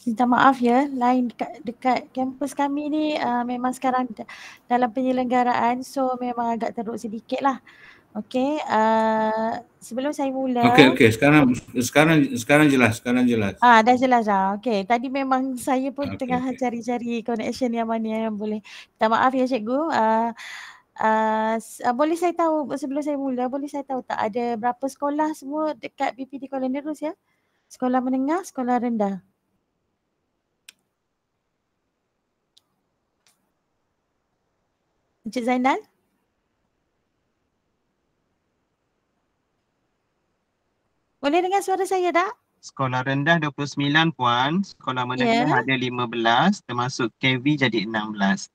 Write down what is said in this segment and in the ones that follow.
Minta maaf ya, lain dekat kampus kami ni memang sekarang dalam penyelenggaraan, so memang agak teruk sedikit lah. Okey, sebelum saya mula. Okey, sekarang jelas. Dah jelas dah. Okey, tadi memang saya pun tengah cari-cari connection yang mana yang boleh. Minta maaf ya cikgu. Boleh saya tahu sebelum saya mula, boleh saya tahu tak ada berapa sekolah semua dekat PPD Kuala Nerus ya? Sekolah menengah, sekolah rendah. Encik Zainal? Boleh dengar suara saya tak? Sekolah rendah 29 puan, sekolah menengah ada 15 termasuk KV jadi 16.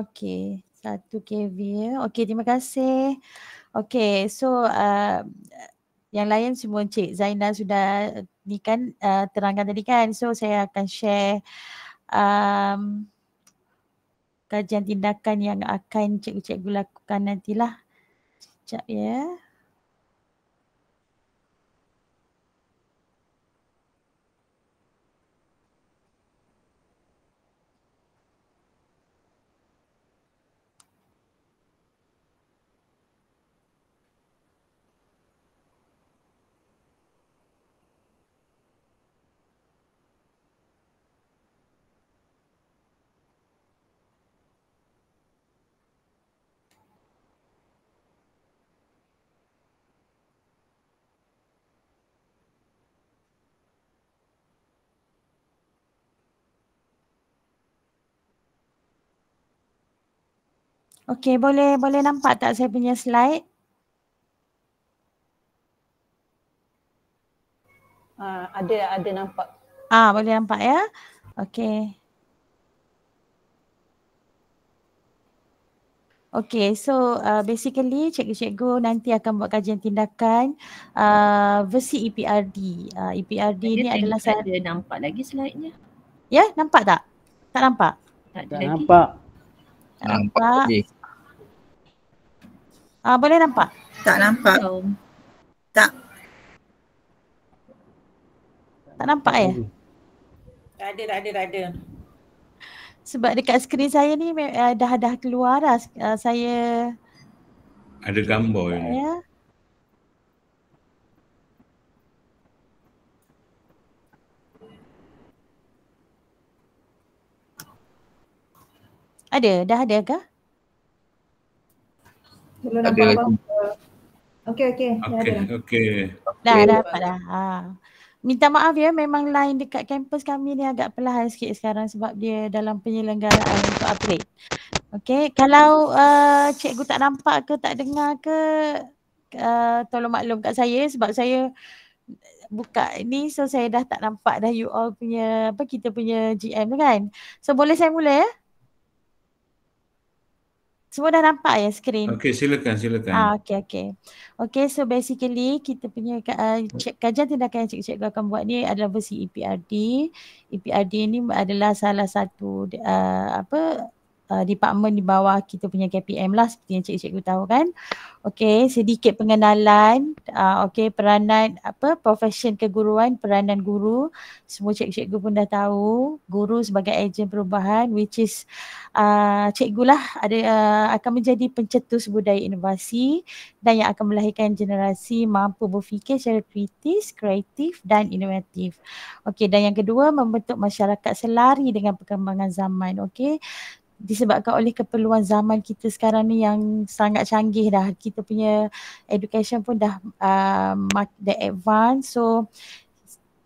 Okey, 1 KV ya. Okey, terima kasih. Okey, so yang lain semua Encik Zainal sudah ni kan terangkan tadi kan. So saya akan share kajian tindakan yang akan cikgu-cikgu lakukan nantilah. Sekejap ya. Okey, boleh nampak tak saya punya slide? Ada nampak. Boleh nampak ya? Okey. Okay, so basically cikgu-cikgu nanti akan buat kajian tindakan versi EPRD. EPRD ni adalah ada nampak lagi slide-nya. Ya, nampak tak? Tak nampak? Tak ada lagi. Nampak. Tak nampak. Boleh nampak? Tak nampak. Tak nampak ya? Tak ada. Sebab dekat skrin saya ni dah keluar dah. Saya ada gambar ini. Ya. Dah ada kah? Belum nampak apa-apa. Okey. Dah dapat dah. Minta maaf ya, memang line dekat kampus kami ni agak perlahan sikit sekarang sebab dia dalam penyelenggaraan untuk upgrade. Okey, kalau cikgu tak nampak ke tak dengar ke tolong maklum kat saya sebab saya buka ni, so saya dah tak nampak dah you all punya kita punya GM tu kan. So boleh saya mula ya? Semua dah nampak ya skrin? Okey, silakan. Okey, so basically kita punya kajian tindakan yang cikgu-cikgu akan buat ni adalah versi EPRD. EPRD ni adalah salah satu department di bawah kita punya KPM lah seperti yang cikgu-cikgu tahu kan. Okey, sedikit pengenalan peranan profession keguruan, peranan guru. Semua cikgu-cikgu pun dah tahu guru sebagai ejen perubahan, which is cikgu lah akan menjadi pencetus budaya inovasi dan yang akan melahirkan generasi mampu berfikir secara kritis, kreatif dan inovatif. Okey, dan yang kedua membentuk masyarakat selari dengan perkembangan zaman. Okey, disebabkan oleh keperluan zaman kita sekarang ni yang sangat canggih dah. Kita punya education pun dah advance. So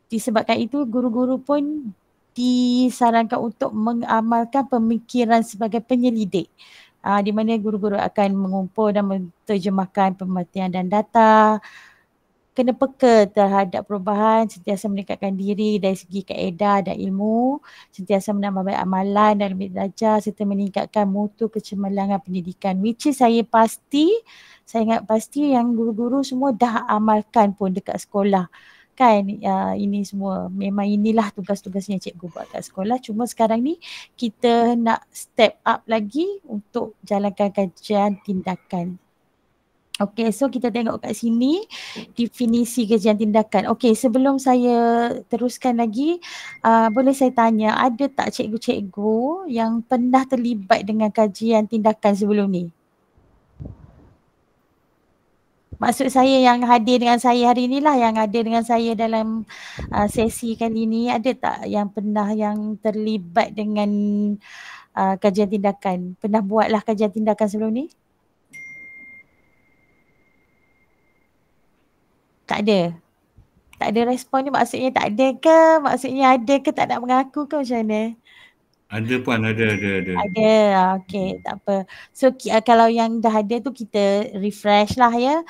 disebabkan itu guru-guru pun disarankan untuk mengamalkan pemikiran sebagai penyelidik. Di mana guru-guru akan mengumpul dan menterjemahkan pemerhatian dan data, kena peka terhadap perubahan, sentiasa meningkatkan diri dari segi kaedah dan ilmu, sentiasa menambah baik amalan dan lebih belajar serta meningkatkan mutu kecemerlangan pendidikan, which is saya ingat pasti yang guru-guru semua dah amalkan pun dekat sekolah kan. Ini semua memang inilah tugas-tugas yang cikgu buat kat sekolah, cuma sekarang ni kita nak step up lagi untuk jalankan kajian tindakan. Okey, so kita tengok kat sini definisi kajian tindakan. Okey, sebelum saya teruskan lagi, boleh saya tanya, ada tak cikgu-cikgu yang pernah terlibat dengan kajian tindakan sebelum ni? Maksud saya yang hadir dengan saya hari ni lah, yang ada dengan saya dalam sesi kali ni, ada tak yang pernah yang terlibat dengan kajian tindakan? Pernah buatlah kajian tindakan sebelum ni? Tak ada. Tak ada respon ni maksudnya tak ada ke? Maksudnya ada ke tak nak mengaku ke macam mana? Ada Puan, ada. Ada, okey, tak apa. So kalau yang dah ada tu kita refresh lah ya.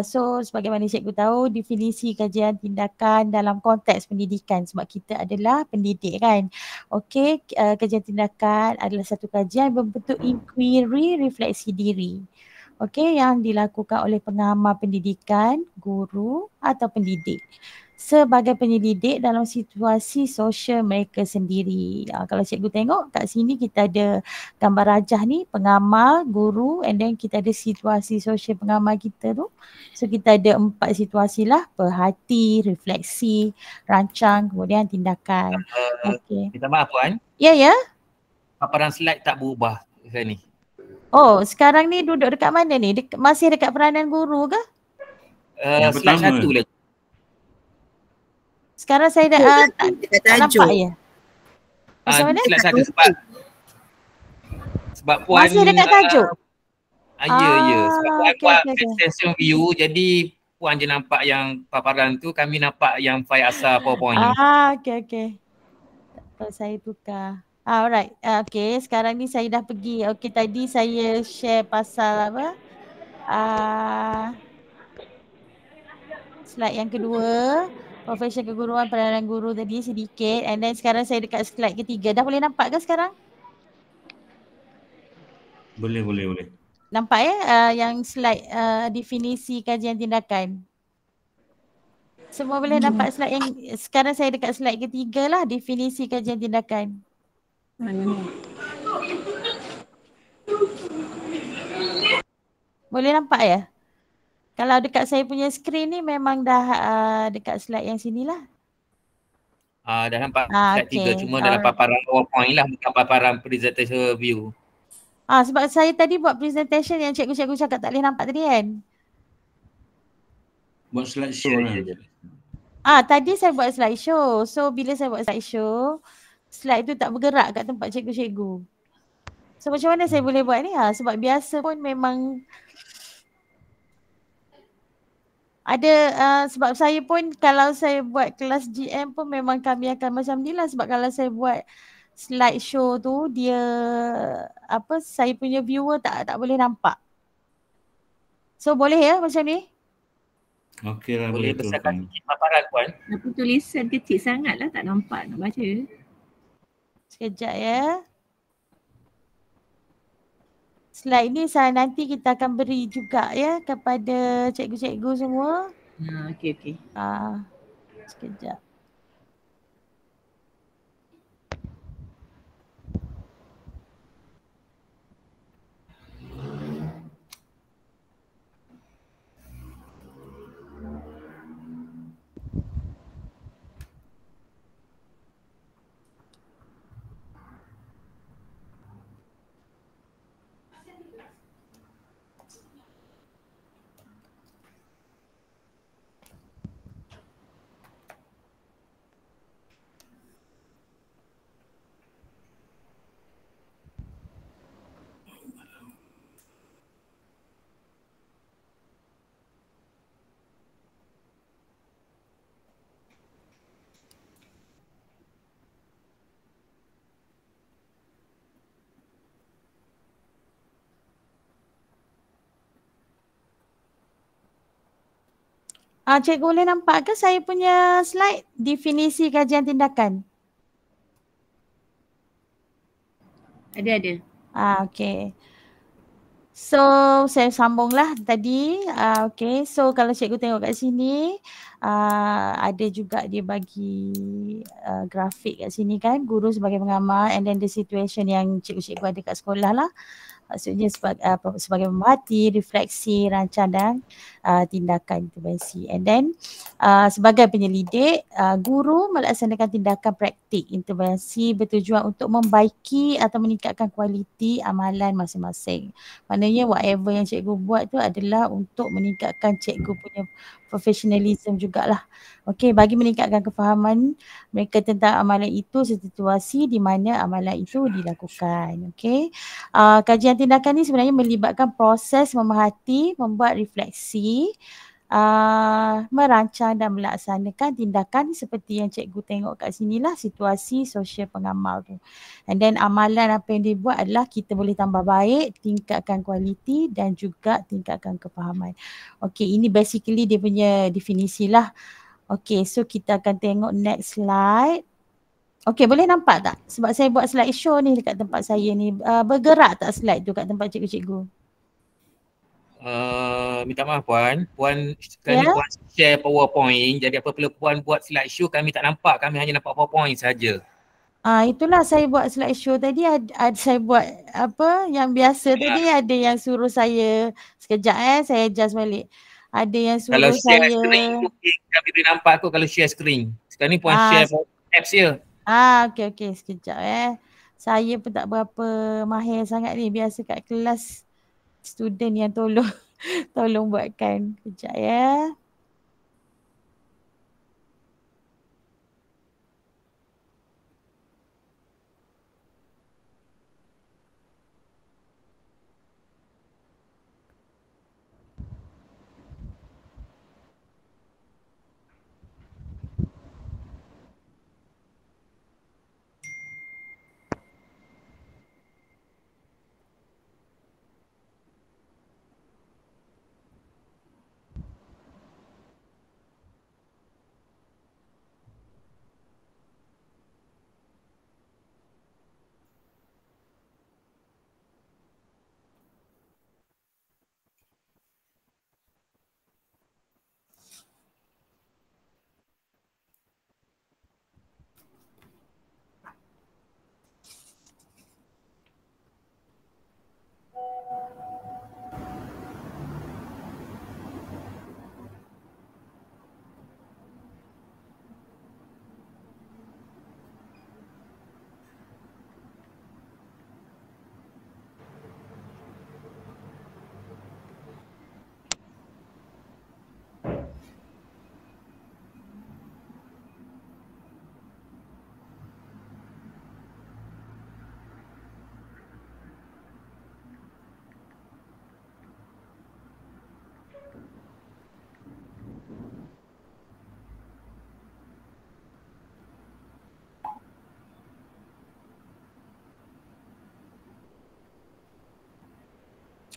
So sebagaimana cikgu tahu definisi kajian tindakan dalam konteks pendidikan sebab kita adalah pendidik kan. Okey, kajian tindakan adalah satu kajian berbentuk inquiry refleksi diri. Okey, yang dilakukan oleh pengamal pendidikan, guru atau pendidik sebagai penyelidik dalam situasi sosial mereka sendiri. Kalau cikgu tengok kat sini kita ada gambar rajah ni, pengamal, guru, and then kita ada situasi sosial pengamal kita tu. So kita ada 4 situasi lah, perhati, refleksi, rancang, kemudian tindakan. Okey. Minta maaf Puan, Ya, ya. paparan slide tak berubah sekarang ni. Oh, sekarang ni duduk dekat mana ni? Masih dekat peranan guru ke? Yang Slide pertama. 1 lagi. Sekarang saya dah Dekat tak tajuk. nampak ya? Macam mana? Slide 1 sebab Puan Masih dekat tajuk? Ya. Sebab Puan okey, buat okey. extension view, jadi Puan je nampak yang paparan tu, kami nampak yang file asal PowerPoint. Okey. Tak apa, saya tukar. Alright. Okey, sekarang ni saya dah pergi. Okey, tadi saya share pasal apa? Slide yang kedua, profession keguruan, peranan guru tadi sedikit, and then sekarang saya dekat slide ketiga. Dah boleh nampak ke sekarang? Boleh. Nampak ya yang slide definisi kajian tindakan? Semua boleh nampak slide yang sekarang saya dekat slide ketiga lah, definisi kajian tindakan. Boleh nampak ya? Kalau dekat saya punya skrin ni memang dah dekat slide yang sini lah. Dah nampak slide 3, cuma dalam paparan PowerPoint lah, bukan paparan presentation view. Sebab saya tadi buat presentation yang cikgu-cikgu cakap tak boleh nampak tadi kan? Buat slide show lah. Tadi saya buat slide show. So bila saya buat slide show, slide tu tak bergerak kat tempat cikgu-cikgu. So macam mana saya boleh buat ni? Sebab biasa pun memang ada sebab saya pun kalau saya buat kelas GM pun memang kami akan macam ni lah. Sebab kalau saya buat slide show tu dia saya punya viewer tak boleh nampak. So boleh ya macam ni? Okey lah, Boleh boleh besarkan turunkan. sikit paparan Puan. Tapi tulisan kecil sangat lah, tak nampak nak baca. Sekejap ya. Slide ni nanti kita akan beri juga ya kepada cikgu-cikgu semua. Okey. Sekejap. Cikgu boleh nampak ke saya punya slide definisi kajian tindakan? Ada. Okey. So saya sambunglah tadi. Okey. So kalau cikgu tengok kat sini ada juga dia bagi grafik kat sini kan, guru sebagai pengamal and then the situation yang cikgu-cikgu ada kat sekolah lah. Maksudnya sebagai pemerhati, refleksi, rancang dan tindakan intervensi. And then sebagai penyelidik, guru melaksanakan tindakan praktik intervensi bertujuan untuk membaiki atau meningkatkan kualiti amalan masing-masing. Maknanya whatever yang cikgu buat tu adalah untuk meningkatkan cikgu punya professionalism jugalah. Okey, bagi meningkatkan kefahaman mereka tentang amalan itu, situasi di mana amalan itu dilakukan. Okey. Kajian tindakan ni sebenarnya melibatkan proses memerhati, membuat refleksi, merancang dan melaksanakan tindakan seperti yang cikgu tengok kat sini lah, situasi sosial pengamal tu. And then amalan apa yang dibuat adalah kita boleh tambah baik, tingkatkan kualiti dan juga tingkatkan kefahaman. Okey, ini basically dia punya definisi lah. Okey, so kita akan tengok next slide. Okey, boleh nampak tak? Sebab saya buat slide show ni dekat tempat saya ni. Bergerak tak slide tu kat tempat cikgu-cikgu? Minta maaf Puan. Puan sekali Puan share PowerPoint. Jadi apabila Puan buat slide show kami tak nampak. Kami hanya nampak PowerPoint saja. Itulah saya buat slide show tadi. Saya buat apa yang biasa tadi, ada yang suruh saya sekejap saya adjust balik. Ada yang suruh kalau share saya screen mungkin kami boleh nampak kot kalau share screen. Sekarang ni Puan share apps je. Okey sekejap Saya pun tak berapa mahir sangat ni. Biasa kat kelas student yang tolong tolong buatkan. Kejap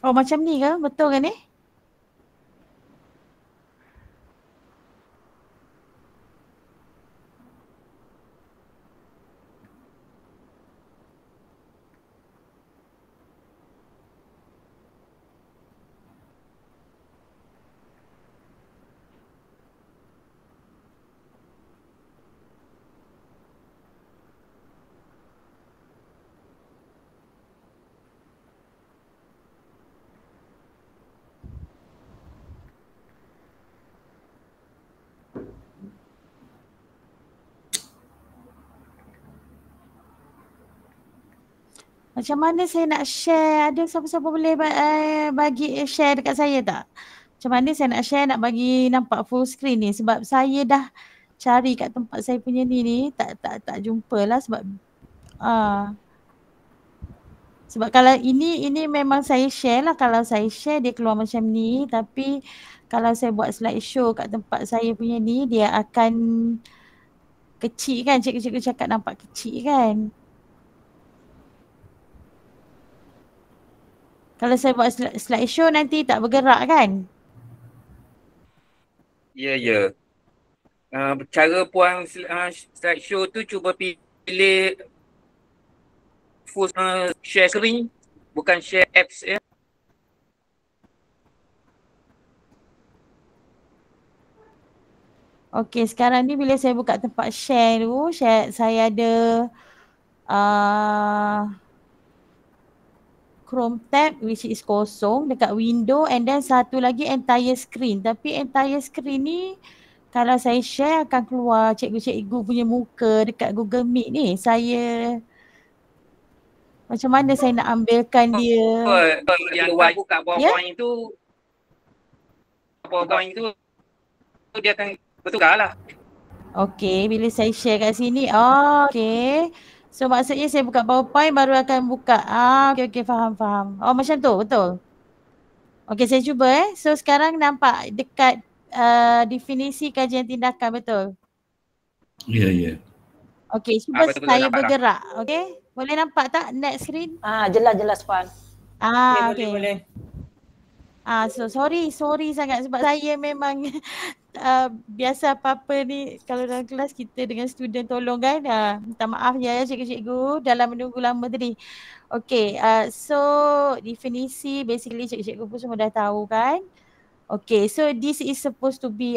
Oh macam ni ke? Betul ke ni? Macam mana saya nak share? Ada siapa-siapa boleh bagi share dekat saya tak? Macam mana saya nak share, nak bagi nampak full screen ni? Sebab saya dah cari kat tempat saya punya ni tak jumpa lah sebab sebab kalau ini memang saya share lah. Kalau saya share dia keluar macam ni, tapi kalau saya buat slide show kat tempat saya punya ni dia akan kecil kan, cikgu-cikgu cakap nampak kecil kan. Kalau saya buat slide show nanti tak bergerak kan? Ya. Cara Puan slide show tu cuba pilih full share screen, bukan share apps ya. Okey, sekarang ni bila saya buka tempat share tu, saya ada Chrome tab which is kosong dekat window, and then satu lagi entire screen. Tapi entire screen ni kalau saya share akan keluar cikgu-cikgu punya muka dekat Google Meet ni. Saya macam mana saya nak ambilkan dia? Yang buka PowerPoint tu, PowerPoint tu dia akan bertukar lah. Okay, bila saya share kat sini, okay. So maksudnya saya buka PowerPoint baru akan buka. Okay, faham. Oh macam tu, betul. Okay, saya cuba So sekarang nampak dekat definisi kajian tindakan, betul? Ya. Okay, cuba betul, saya nampak bergerak. Okay, boleh nampak tak next screen? Jelas Puan. Okay. Boleh. So sorry sangat sebab saya memang biasa apa-apa ni kalau dalam kelas kita dengan student tolong kan. Minta maaf ya cikgu-cikgu dalam menunggu lama tadi. Okay, so definisi basically cikgu-cikgu pun semua dah tahu kan. Okay, so this is supposed to be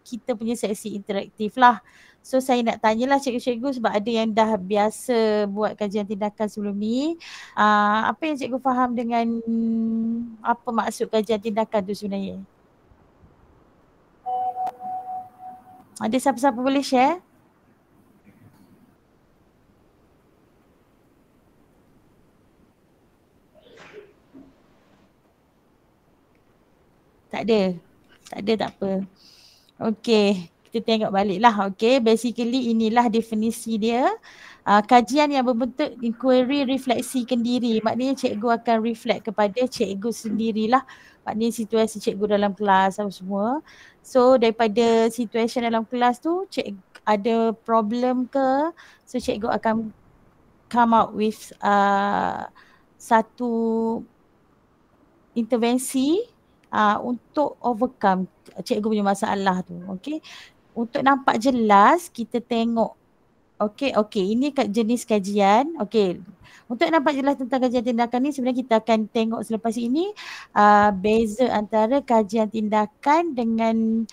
kita punya sesi interaktif lah. So saya nak tanyalah cikgu-cikgu sebab ada yang dah biasa buat kajian tindakan sebelum ni. Apa yang cikgu faham dengan apa maksud kajian tindakan tu sebenarnya? Ada siapa-siapa boleh share? Tak ada, tak apa. Okay. Kita tengok balik lah. Okay, basically inilah definisi dia. Kajian yang berbentuk inquiry refleksi kendiri. Maknanya cikgu akan reflect kepada cikgu sendirilah. Maknanya situasi cikgu dalam kelas apa semua. So daripada situasi dalam kelas tu, cikgu ada problem ke, so cikgu akan come out with satu intervensi untuk overcome cikgu punya masalah tu. Okay. Untuk nampak jelas kita tengok okay, ini jenis kajian. Okay, untuk nampak jelas tentang kajian tindakan ni sebenarnya kita akan tengok selepas ini beza antara kajian tindakan dengan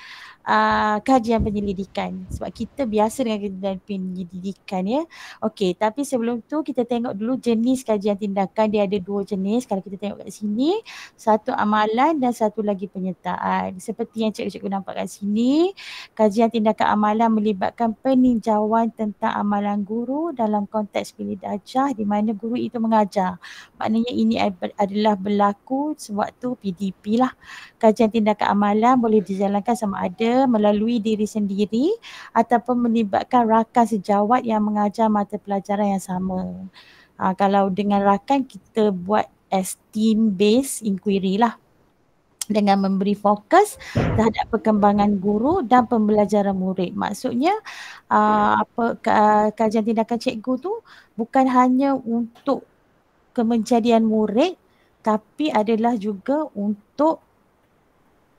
kajian penyelidikan. Sebab kita biasa dengan kajian penyelidikan ya. Okay, tapi sebelum tu kita tengok dulu jenis kajian tindakan. Dia ada dua jenis kalau kita tengok kat sini. Satu amalan dan satu lagi penyertaan. Seperti yang cikgu-cikgu nampak kat sini, kajian tindakan amalan melibatkan peninjauan tentang amalan guru dalam konteks bilik darjah di mana guru itu mengajar. Maknanya ini adalah berlaku sewaktu PDP lah. Kajian tindakan amalan boleh dijalankan sama ada melalui diri sendiri ataupun melibatkan rakan sejawat yang mengajar mata pelajaran yang sama. Kalau dengan rakan kita buat as team based inquiry lah, dengan memberi fokus terhadap perkembangan guru dan pembelajaran murid. Maksudnya kajian tindakan cikgu tu bukan hanya untuk kemenjadian murid tapi adalah juga untuk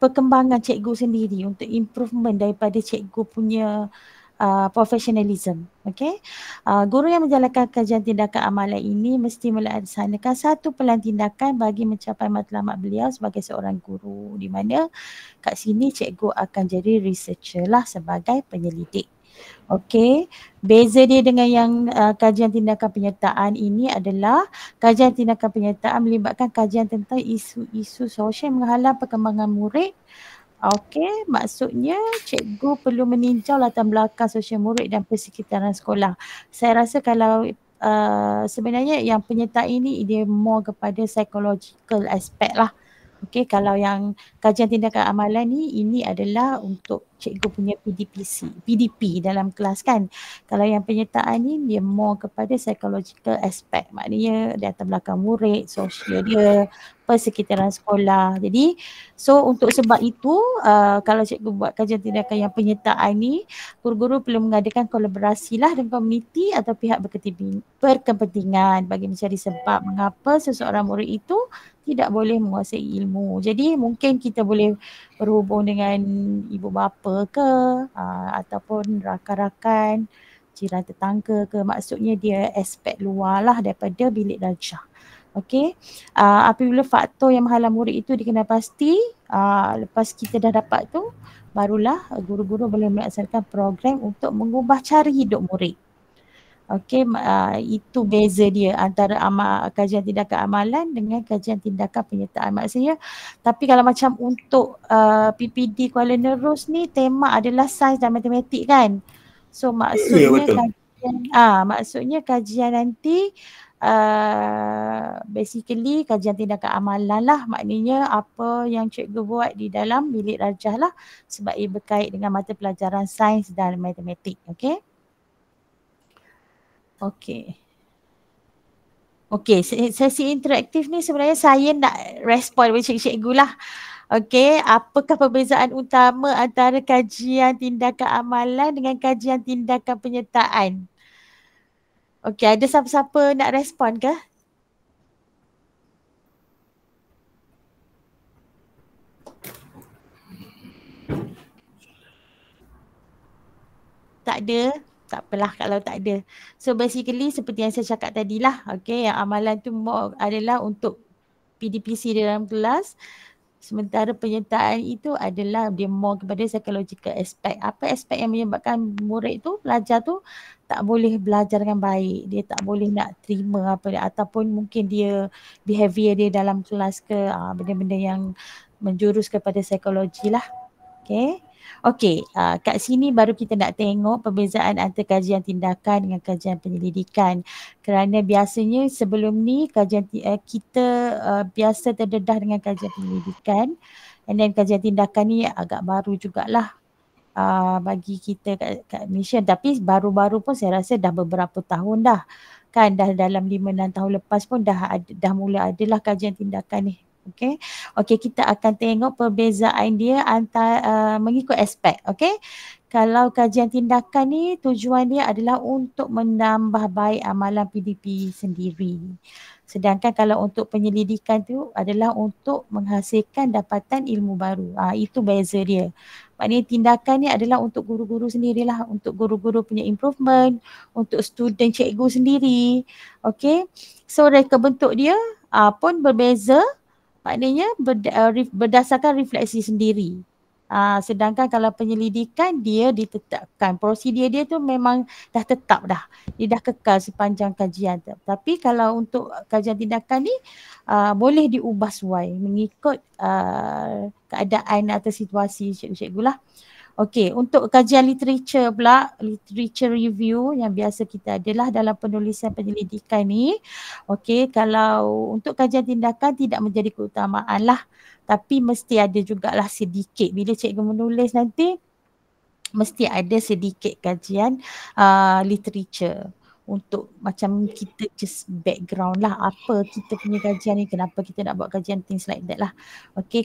perkembangan cikgu sendiri, untuk improvement daripada cikgu punya professionalism. Okay. Guru yang menjalankan kajian tindakan amalan ini mesti melaksanakan satu pelan tindakan bagi mencapai matlamat beliau sebagai seorang guru, di mana kat sini cikgu akan jadi researcher lah sebagai penyelidik. Okay, beza dia dengan yang kajian tindakan penyertaan ini adalah kajian tindakan penyertaan melibatkan kajian tentang isu-isu sosial yang menghalang perkembangan murid. Okay, maksudnya cikgu perlu meninjau latar belakang sosial murid dan persekitaran sekolah. Saya rasa kalau sebenarnya yang penyertaan ini dia more kepada psychological aspect lah. Okay, kalau yang kajian tindakan amalan ni, ini adalah untuk cikgu punya PDP dalam kelas kan. Kalau yang penyertaan ni dia more kepada psychological aspect. Maknanya latar belakang murid, sosial dia, persekitaran sekolah. Jadi so untuk sebab itu kalau cikgu buat kajian tindakan yang penyertaan ni, guru-guru perlu mengadakan kolaborasi lah dengan komuniti atau pihak berkepentingan bagi mencari sebab mengapa seseorang murid itu tidak boleh menguasai ilmu. Jadi mungkin kita boleh berhubung dengan ibu bapa ke ataupun rakan-rakan, jiran tetangga ke. Maksudnya dia aspek luar lah daripada bilik darjah. Okey, apabila faktor yang menghalang murid itu dikenal pasti, lepas kita dah dapat tu, barulah guru-guru boleh melaksanakan program untuk mengubah cara hidup murid. Okey, itu beza dia antara kajian tindakan amalan dengan kajian tindakan penyertaan. Maksudnya, tapi kalau macam untuk PPD Kuala Nerus ni tema adalah sains dan matematik kan. So maksudnya maksudnya kajian nanti basically kajian tindakan amalan lah, maknanya apa yang cikgu buat di dalam bilik rajah lah sebab ia berkait dengan mata pelajaran sains dan matematik. Okey. Okey, sesi interaktif ni sebenarnya saya nak respon dengan cikgu lah. Okey, apakah perbezaan utama antara kajian tindakan amalan dengan kajian tindakan penyertaan? Okey, ada siapa-siapa nak respon ke? Tak ada? Tak apalah kalau tak ada. So basically seperti yang saya cakap tadi lah, okay, yang amalan tu adalah untuk PDPC di dalam kelas. Sementara penyertaan itu adalah dia more kepada psychological aspect. Apa aspek yang menyebabkan murid tu, pelajar tu tak boleh belajar dengan baik. Dia tak boleh nak terima apa ataupun mungkin dia behavior dia dalam kelas ke benda-benda yang menjurus kepada psikologi lah. Okay. Okey, kat sini baru kita nak tengok perbezaan antara kajian tindakan dengan kajian penyelidikan. Kerana biasanya sebelum ni kajian kita biasa terdedah dengan kajian penyelidikan, and then kajian tindakan ni agak baru jugalah bagi kita kat Malaysia. Tapi baru-baru pun saya rasa dah beberapa tahun dah. Kan dah dalam 5-6 tahun lepas pun dah mula adalah kajian tindakan ni. Okey, kita akan tengok perbezaan dia antara mengikut aspek. Okey, kalau kajian tindakan ni tujuan dia adalah untuk menambah baik amalan PDP sendiri. Sedangkan kalau untuk penyelidikan tu adalah untuk menghasilkan dapatan ilmu baru. Itu beza dia. Maknanya tindakan ni adalah untuk guru-guru sendirilah, untuk guru-guru punya improvement, untuk student cikgu sendiri. Okey, so reka bentuk dia pun berbeza. Maknanya berdasarkan refleksi sendiri. Sedangkan kalau penyelidikan dia ditetapkan. Prosedur dia tu memang dah tetap dah. Dia dah kekal sepanjang kajian. Tapi kalau untuk kajian tindakan ni boleh diubah sesuai mengikut keadaan atau situasi cikgu-cikgu lah. Okey, untuk kajian literature pula, literature review yang biasa kita adalah dalam penulisan penyelidikan ni. Okey, kalau untuk kajian tindakan tidak menjadi keutamaan lah. Tapi mesti ada jugalah sedikit. Bila cikgu menulis nanti, mesti ada sedikit kajian literature. Untuk macam kita just background lah apa kita punya kajian ni, kenapa kita nak buat kajian, things like that lah. Okay,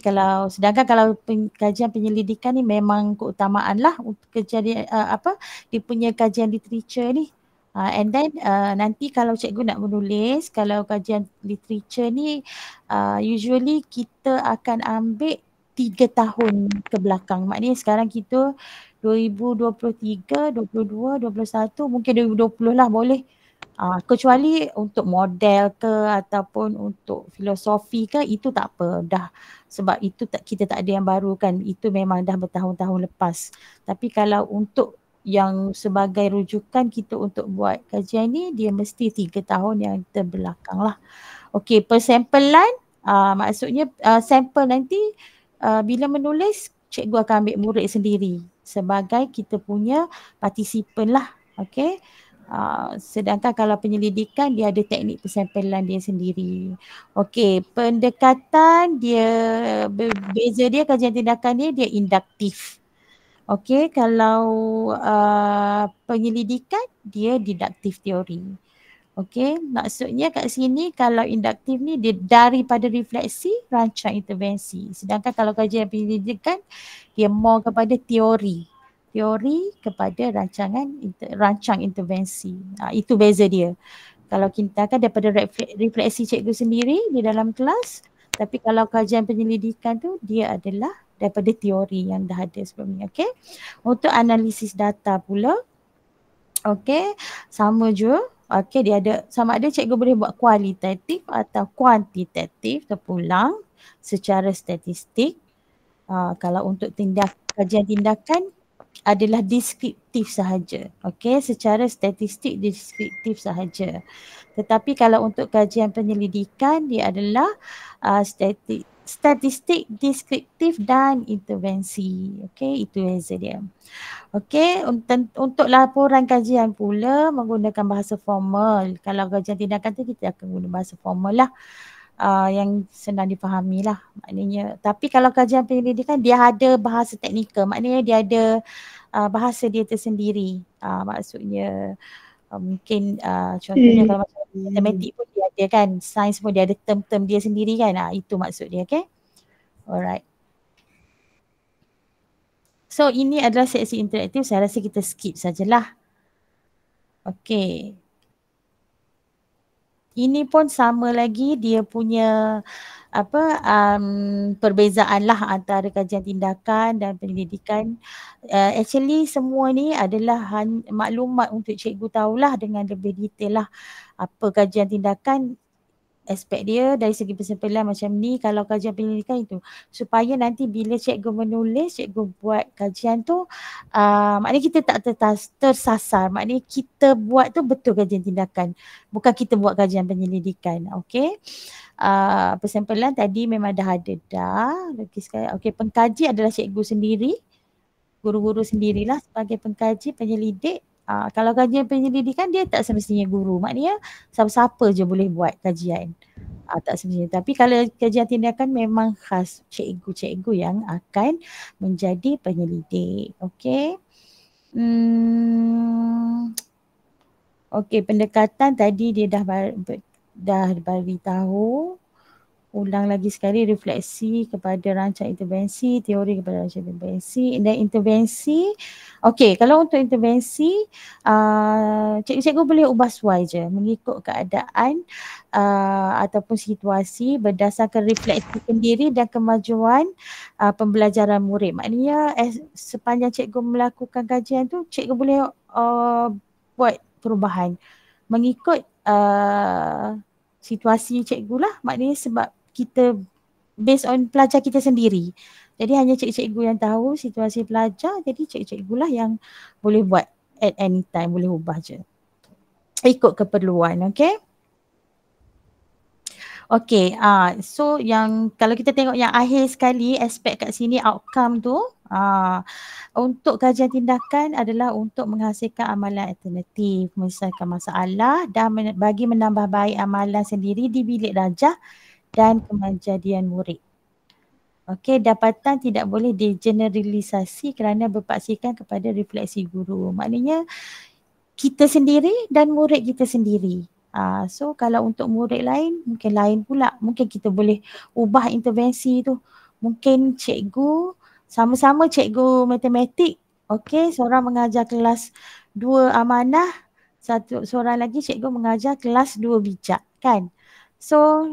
sedangkan kalau kajian penyelidikan ni memang keutamaan lah untuk kejadian dia punya kajian literature ni. And then nanti kalau cikgu nak menulis, kalau kajian literature ni usually kita akan ambil 3 tahun ke belakang. Maknanya sekarang kita 2023, 22, 21, mungkin 2020 lah boleh. Kecuali untuk model ke ataupun untuk filosofi ke, itu tak apa dah. Sebab itu kita tak ada yang baru kan. Itu memang dah bertahun-tahun lepas. Tapi kalau untuk yang sebagai rujukan kita untuk buat kajian ni, dia mesti 3 tahun yang terbelakang lah. Okey, persampelan maksudnya sampel nanti bila menulis, cikgu akan ambil murid sendiri sebagai kita punya partisipan lah. Okey. Sedangkan kalau penyelidikan dia ada teknik persampelan dia sendiri. Okey, pendekatan dia beza dia, kajian tindakan dia induktif. Okey, kalau penyelidikan dia deduktif teori. Okey, maksudnya kat sini kalau induktif ni dia daripada refleksi rancang intervensi. Sedangkan kalau kajian penyelidikan dia more kepada teori kepada rancang intervensi. Itu beza dia. Kalau kita akan daripada refleksi cikgu sendiri di dalam kelas, tapi kalau kajian penyelidikan tu dia adalah daripada teori yang dah ada sebelum ni. Okey. Untuk analisis data pula, okey, sama je. Okey, dia ada sama ada cikgu boleh buat kualitatif atau kuantitatif, terpulang secara statistik. Kalau untuk kajian tindakan adalah deskriptif sahaja. Okey, secara statistik deskriptif sahaja. Tetapi kalau untuk kajian penyelidikan dia adalah statistik deskriptif dan intervensi. Okey, itu beza dia. Okey, untuk laporan kajian pula menggunakan bahasa formal. Kalau kajian tindakan tu kita akan guna bahasa formal lah. Yang senang difahami lah maknanya. Tapi kalau kajian penyelidikan dia ada bahasa teknikal, maknanya dia ada bahasa dia tersendiri. Maksudnya mungkin contohnya kalau macam matematik pun dia ada kan, sains pun dia ada term-term dia sendiri kan. Itu maksud dia, okay. Alright. So ini adalah seksi interaktif, saya rasa kita skip sajalah. Okay. Ini pun sama lagi dia punya perbezaan lah antara kajian tindakan dan penyelidikan. Actually semua ni adalah maklumat untuk cikgu tahulah dengan lebih detail lah apa kajian tindakan, aspek dia dari segi persimpulan macam ni. Kalau kajian penyelidikan itu supaya nanti bila cikgu menulis, cikgu buat kajian tu maknanya kita tak tersasar, maknanya kita buat tu betul kajian tindakan, bukan kita buat kajian penyelidikan. Okay, persimpulan tadi memang dah ada dah. Okay, pengkaji adalah cikgu sendiri, guru-guru sendirilah sebagai pengkaji penyelidik. Kalau kajian penyelidikan dia tak semestinya guru, maknanya siapa-siapa je boleh buat kajian. Tak semestinya. Tapi kalau kajian tindakan memang khas cikgu-cikgu yang akan menjadi penyelidik. Okey. Okey, pendekatan tadi dia dah beritahu. Ulang lagi sekali, refleksi kepada rancang intervensi, teori kepada rancang intervensi dan intervensi. Okey, kalau untuk intervensi cikgu boleh ubah suai je mengikut keadaan ataupun situasi berdasarkan refleksi sendiri dan kemajuan pembelajaran murid. Maknanya sepanjang cikgu melakukan kajian tu, cikgu boleh buat perubahan mengikut situasi cikgu lah. Maknanya sebab kita based on pelajar kita sendiri. Jadi hanya cikgu yang tahu situasi pelajar, jadi cikgu lah yang boleh buat at any time, boleh ubah je. Ikut keperluan, okay? Okay, so yang kalau kita tengok yang akhir sekali aspek kat sini outcome tu, untuk kajian tindakan adalah untuk menghasilkan amalan alternatif, menyelesaikan masalah dan bagi menambah baik amalan sendiri di bilik darjah dan kemajadian murid. Okey, dapatan tidak boleh digeneralisasi kerana berpaksikan kepada refleksi guru. Maknanya kita sendiri dan murid kita sendiri. So kalau untuk murid lain mungkin lain pula. Mungkin kita boleh ubah intervensi tu. Mungkin cikgu sama-sama cikgu matematik. Okey, seorang mengajar kelas 2 amanah, seorang lagi cikgu mengajar kelas 2 bijak kan. So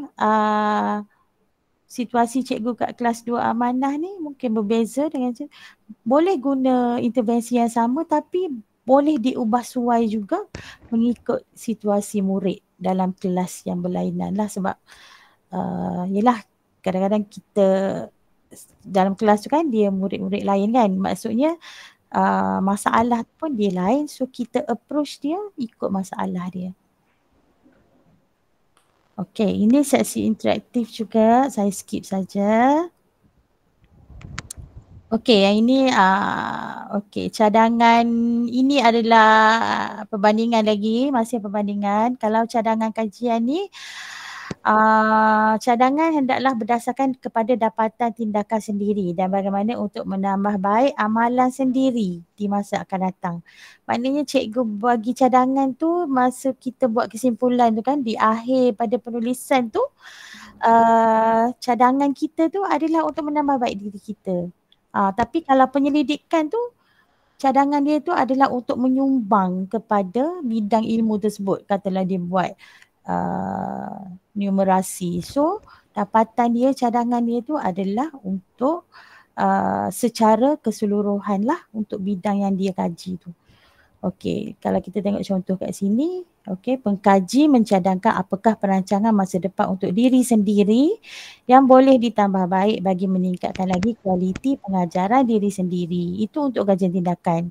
situasi cikgu kat kelas 2 amanah ni mungkin berbeza dengan boleh guna intervensi yang sama tapi boleh diubah suai juga mengikut situasi murid dalam kelas yang berlainan lah. Sebab yelah kadang-kadang kita dalam kelas tu kan dia murid-murid lain kan, maksudnya masalah pun dia lain, so kita approach dia ikut masalah dia. Okay, ini seksi interaktif juga, saya skip saja. Okay, yang ini okay, cadangan ini adalah perbandingan lagi, masih perbandingan. Kalau cadangan kajian ni cadangan hendaklah berdasarkan kepada dapatan tindakan sendiri dan bagaimana untuk menambah baik amalan sendiri di masa akan datang. Maknanya cikgu bagi cadangan tu masa kita buat kesimpulan tu kan, di akhir pada penulisan tu cadangan kita tu adalah untuk menambah baik diri kita. Tapi kalau penyelidikan tu cadangan dia tu adalah untuk menyumbang kepada bidang ilmu tersebut. Katalah dia buat numerasi. So dapatan dia, cadangan dia tu adalah untuk secara keseluruhan lah untuk bidang yang dia kaji tu. Okey, kalau kita tengok contoh kat sini, okey, pengkaji mencadangkan apakah perancangan masa depan untuk diri sendiri yang boleh ditambah baik bagi meningkatkan lagi kualiti pengajaran diri sendiri. Itu untuk kajian tindakan.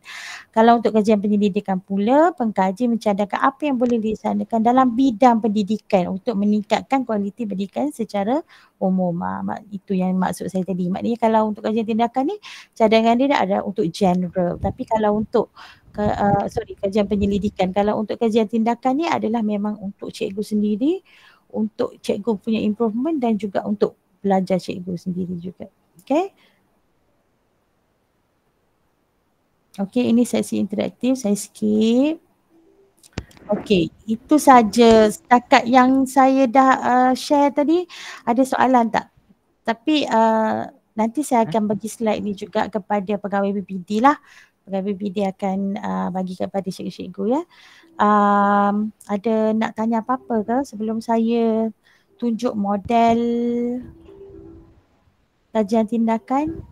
Kalau untuk kajian penyelidikan pula, pengkaji mencadangkan apa yang boleh dilaksanakan dalam bidang pendidikan untuk meningkatkan kualiti pendidikan secara umum. Itu yang maksud saya tadi. Maknanya kalau untuk kajian tindakan ni, cadangan dia ada untuk general. Tapi kalau untuk kajian penyelidikan. Kalau untuk kajian tindakan ni adalah memang untuk cikgu sendiri, untuk cikgu punya improvement dan juga untuk belajar cikgu sendiri juga. Okay. Okay, ini sesi interaktif. Saya skip. Okay, itu saja setakat yang saya dah share tadi. Ada soalan tak? Tapi nanti saya akan bagi slide ni juga kepada pegawai BPD lah. Pegawai BPD akan bagi kepada cikgu-cikgu ya. Ada nak tanya apa-apa ke sebelum saya tunjuk model kajian tindakan?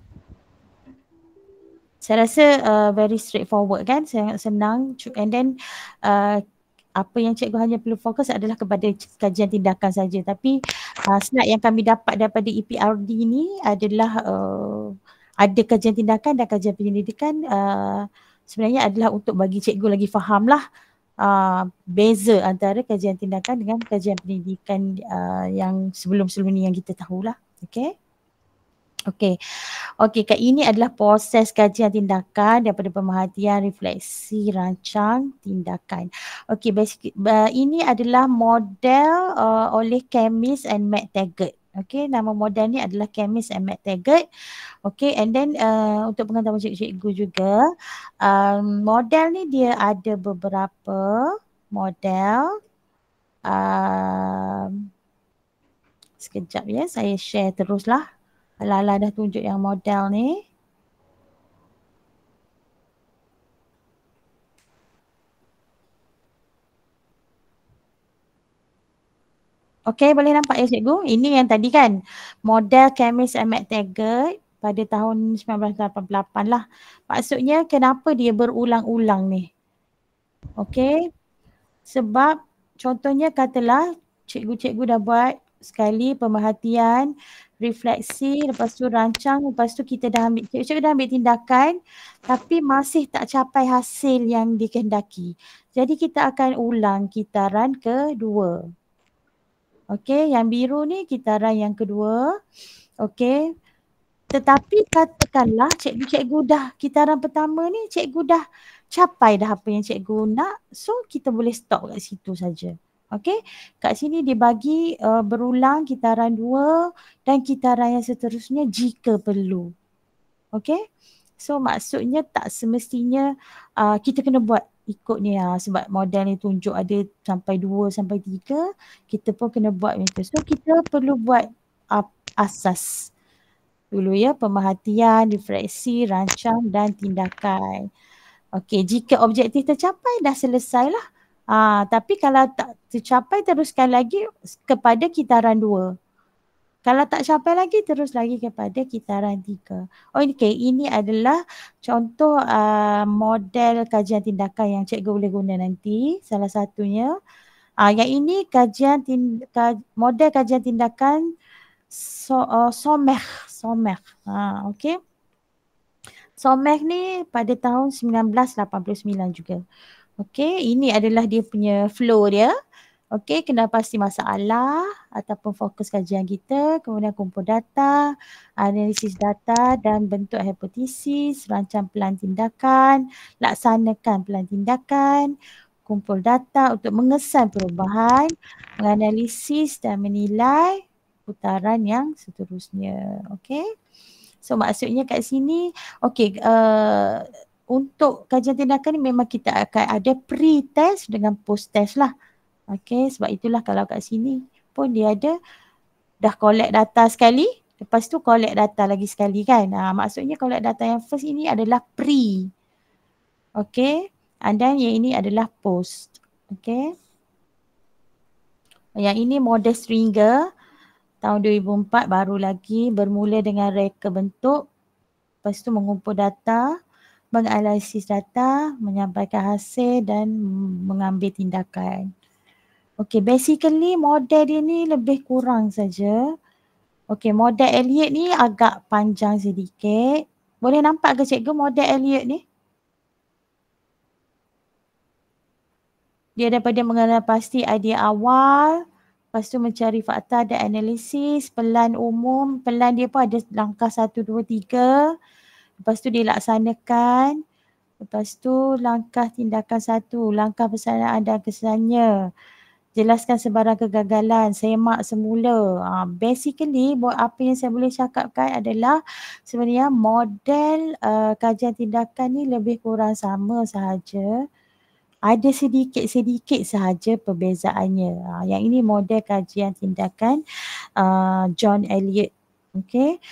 Saya rasa very straightforward kan, sangat senang, and then apa yang cikgu hanya perlu fokus adalah kepada kajian tindakan saja. Tapi slide yang kami dapat daripada EPRD ni adalah ada kajian tindakan dan kajian penyelidikan, sebenarnya adalah untuk bagi cikgu lagi faham lah beza antara kajian tindakan dengan kajian pendidikan yang sebelum-sebelum ni yang kita tahulah. Okay. Okey, kat ini adalah proses kajian tindakan daripada pemerhatian, refleksi, rancang, tindakan. Okey, ini adalah model oleh Chemist and McTaggart. Okey, nama model ni adalah Chemist and McTaggart. Okey, and then untuk pengetahuan cikgu-cikgu juga, model ni dia ada beberapa model. Sekejap ya, saya share teruslah. Lala dah tunjuk yang model ni. Okey, boleh nampak ya cikgu? Ini yang tadi kan, model Chemist and McTaggart pada tahun 1988 lah. Maksudnya kenapa dia berulang-ulang ni? Okey, sebab contohnya katalah cikgu-cikgu dah buat sekali pemerhatian, refleksi, lepas tu rancang, lepas tu kita dah ambil, cikgu-cikgu dah ambil tindakan tapi masih tak capai hasil yang dikehendaki. Jadi kita akan ulang kitaran kedua. Okey, yang biru ni kitaran yang kedua. Okey. Tetapi katakanlah cikgu-cikgu dah kitaran pertama ni cikgu dah capai dah apa yang cikgu nak, so kita boleh stop kat situ saja. Okey, kat sini dibagi berulang kitaran 2 dan kitaran yang seterusnya jika perlu. Okey, so maksudnya tak semestinya kita kena buat ikut ni sebab model ni tunjuk ada sampai 2 sampai 3, kita pun kena buat macam tu. So kita perlu buat asas dulu ya, pemerhatian, refleksi, rancang dan tindakan. Okey, jika objektif tercapai dah selesai lah. Tapi kalau tak tercapai teruskan lagi kepada kitaran 2. Kalau tak capai lagi terus lagi kepada kitaran 3. Okey, ini adalah contoh model kajian tindakan yang cikgu boleh guna nanti. Salah satunya. Yang ini model kajian tindakan Sommer. Okey. Sommer ni pada tahun 1989 juga. Okey, ini adalah dia punya flow dia. Okey, kena pasti masalah ataupun fokus kajian kita, kemudian kumpul data, analisis data dan bentuk hipotesis, rancang pelan tindakan, laksanakan pelan tindakan, kumpul data untuk mengesan perubahan, menganalisis dan menilai putaran yang seterusnya. Okey. So maksudnya kat sini, okey, untuk kajian tindakan ni memang kita akan ada pre-test dengan post-test lah. Okey, sebab itulah kalau kat sini pun dia ada dah collect data sekali, lepas tu collect data lagi sekali kan. Maksudnya collect data yang first ini adalah pre. Okey, and then yang ini adalah post. Okey. Yang ini model Stringer tahun 2004 baru lagi, bermula dengan reka bentuk, lepas tu mengumpul data, menganalisis data, menyampaikan hasil dan mengambil tindakan. Okay, basically model dia ni lebih kurang saja. Okay, model Elliot ni agak panjang sedikit. Boleh nampak ke cikgu model Elliot ni? Dia daripada mengenal pasti idea awal, lepas tu mencari fakta dan analisis, pelan umum, pelan dia pun ada langkah 1, 2, 3. Lepas tu dilaksanakan. Lepas tu langkah tindakan 1, langkah pelaksanaan dan kesannya. Jelaskan sebarang kegagalan, semak semula. Basically apa yang saya boleh cakapkan adalah sebenarnya model kajian tindakan ni lebih kurang sama sahaja. Ada sedikit-sedikit sahaja perbezaannya. Yang ini model kajian tindakan John Elliot. Okay.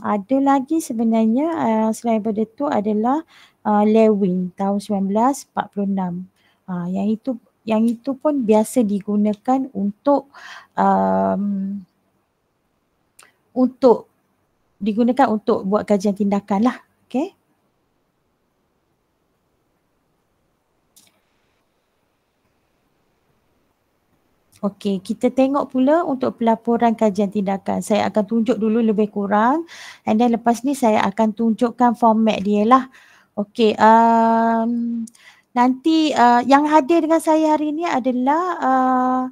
Ada lagi sebenarnya selain daripada itu adalah Lewin tahun 1946. Yang itu pun biasa digunakan untuk buat kajian tindakan lah. Okay. Okey, kita tengok pula untuk pelaporan kajian tindakan. Saya akan tunjuk dulu lebih kurang and then lepas ni saya akan tunjukkan format dia lah. Okey, nanti yang hadir dengan saya hari ni adalah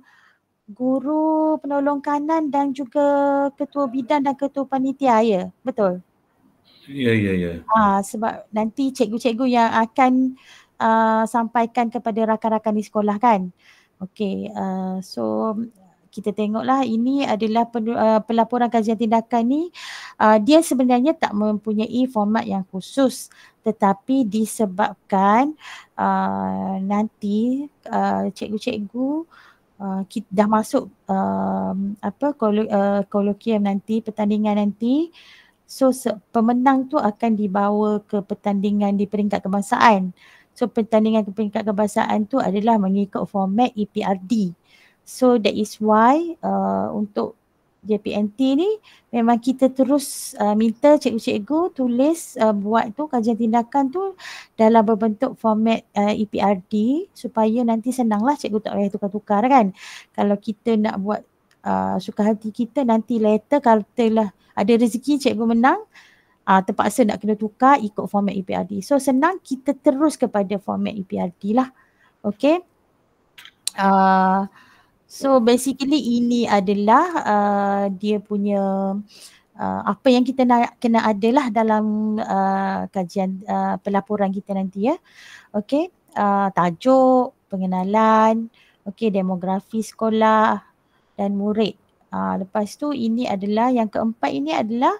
guru penolong kanan dan juga ketua bidang dan ketua panitia, ya? Betul? Ya. Sebab nanti cikgu-cikgu yang akan sampaikan kepada rakan-rakan di sekolah kan. Okey, so kita tengoklah ini adalah pelaporan kajian tindakan ni. Dia sebenarnya tak mempunyai format yang khusus, tetapi disebabkan nanti cikgu-cikgu kita dah masuk kolokium nanti, pertandingan nanti. So pemenang tu akan dibawa ke pertandingan di peringkat kebangsaan. So pertandingan ke peringkat kebangsaan tu adalah mengikut format EPRD. So that is why untuk JPNT ni memang kita terus minta cikgu-cikgu tulis buat tu kajian tindakan tu dalam berbentuk format EPRD supaya nanti senanglah cikgu tak payah tukar-tukar kan. Kalau kita nak buat suka hati kita nanti later kalau telah ada rezeki cikgu menang, terpaksa nak kena tukar ikut format EPRD. So senang kita terus kepada format EPRD lah. Okay. So basically ini adalah dia punya apa yang kita nak kena adalah dalam kajian pelaporan kita nanti ya. Okay. Tajuk, pengenalan, okay, demografi sekolah dan murid. Lepas tu ini adalah yang keempat ini adalah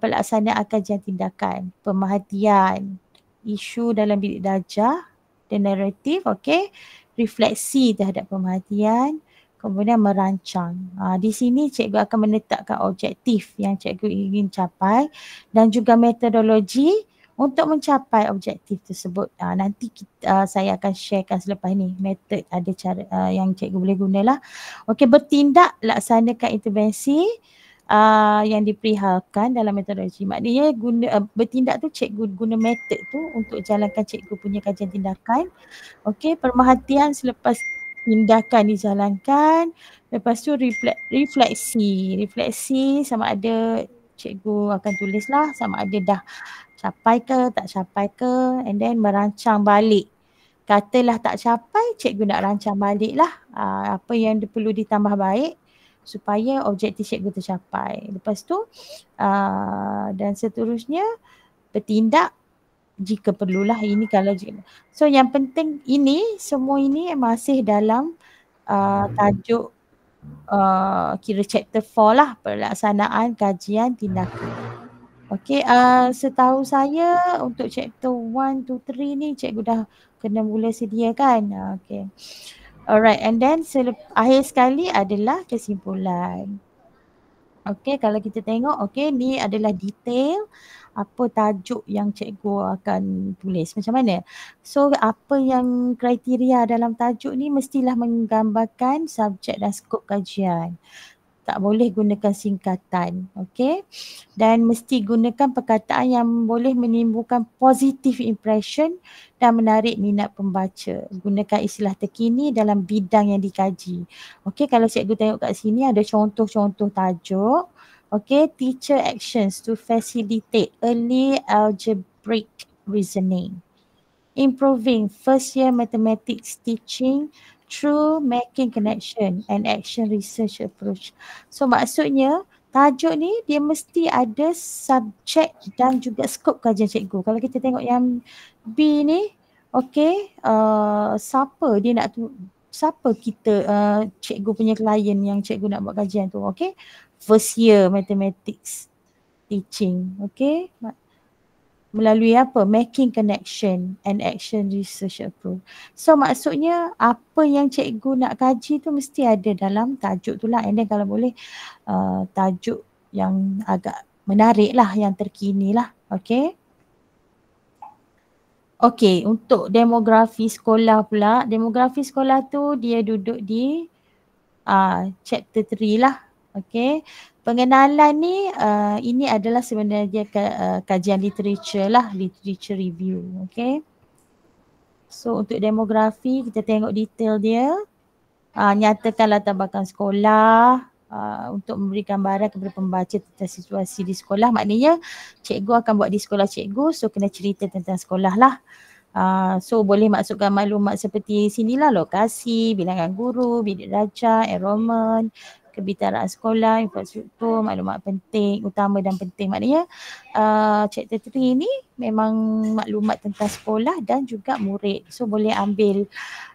pelaksanaan kajian tindakan, pemerhatian, isu dalam bilik darjah dan naratif, okey, refleksi terhadap pemerhatian, kemudian merancang. Di sini cikgu akan menetapkan objektif yang cikgu ingin capai dan juga metodologi untuk mencapai objektif tersebut. Nanti saya akan sharekan selepas ni metod ada cara yang cikgu boleh gunalah. Okey, bertindak laksanakan intervensi yang diperihalkan dalam metodologi. Maknanya bertindak tu cikgu guna metod tu untuk jalankan cikgu punya kajian tindakan. Okey, pemerhatian selepas tindakan dijalankan. Lepas tu refleksi sama ada cikgu akan tulislah sama ada dah capai ke, tak capai ke, and then merancang balik. Katalah tak capai, cikgu nak rancang balik lah apa yang perlu ditambah baik supaya objektif cikgu tercapai. Lepas tu dan seterusnya bertindak jika perlulah. Ini kalau so yang penting ini semua ini masih dalam tajuk kira chapter 4 lah, pelaksanaan kajian tindakan. Okey, setahu saya untuk chapter 1 to 3 ni cikgu dah kena mula sediakan. Okey. Alright, and then akhir sekali adalah kesimpulan. Okey, kalau kita tengok, okey, ni adalah detail apa tajuk yang cikgu akan tulis. Macam mana? So, apa yang kriteria dalam tajuk ni mestilah menggambarkan subjek dan skop kajian. Tak boleh gunakan singkatan. Okay. Dan mesti gunakan perkataan yang boleh menimbulkan positive impression dan menarik minat pembaca. Gunakan istilah terkini dalam bidang yang dikaji. Okay, kalau cikgu tengok kat sini ada contoh-contoh tajuk. Okay, teacher actions to facilitate early algebraic reasoning. Improving first year mathematics teaching through making connection and action research approach. So maksudnya tajuk ni dia mesti ada subjek dan juga skop kajian cikgu. Kalau kita tengok yang B ni, okay, siapa dia nak siapa kita cikgu punya klien yang cikgu nak buat kajian tu, okay. First year mathematics teaching, okay. Melalui apa? Making connection and action research approach. So maksudnya apa yang cikgu nak kaji tu mesti ada dalam tajuk tu lah. And then kalau boleh tajuk yang agak menarik lah, yang terkini lah. Okay. Okay, untuk demografi sekolah pula. Demografi sekolah tu dia duduk di chapter 3 lah. Okay. Pengenalan ni ini adalah sebenarnya kajian literature lah, literature review. Okay. So untuk demografi kita tengok detail dia. Nyatakan latar belakang sekolah untuk memberi gambaran kepada pembaca tentang situasi di sekolah. Maknanya cikgu akan buat di sekolah cikgu, so kena cerita tentang sekolah lah. So boleh masukkan maklumat seperti sinilah, lokasi, bilangan guru, bidik darjah, enrollment, kebitaraan sekolah, infrastruktur, maklumat penting, utama dan penting. Maknanya chapter 3 ni memang maklumat tentang sekolah dan juga murid. So boleh ambil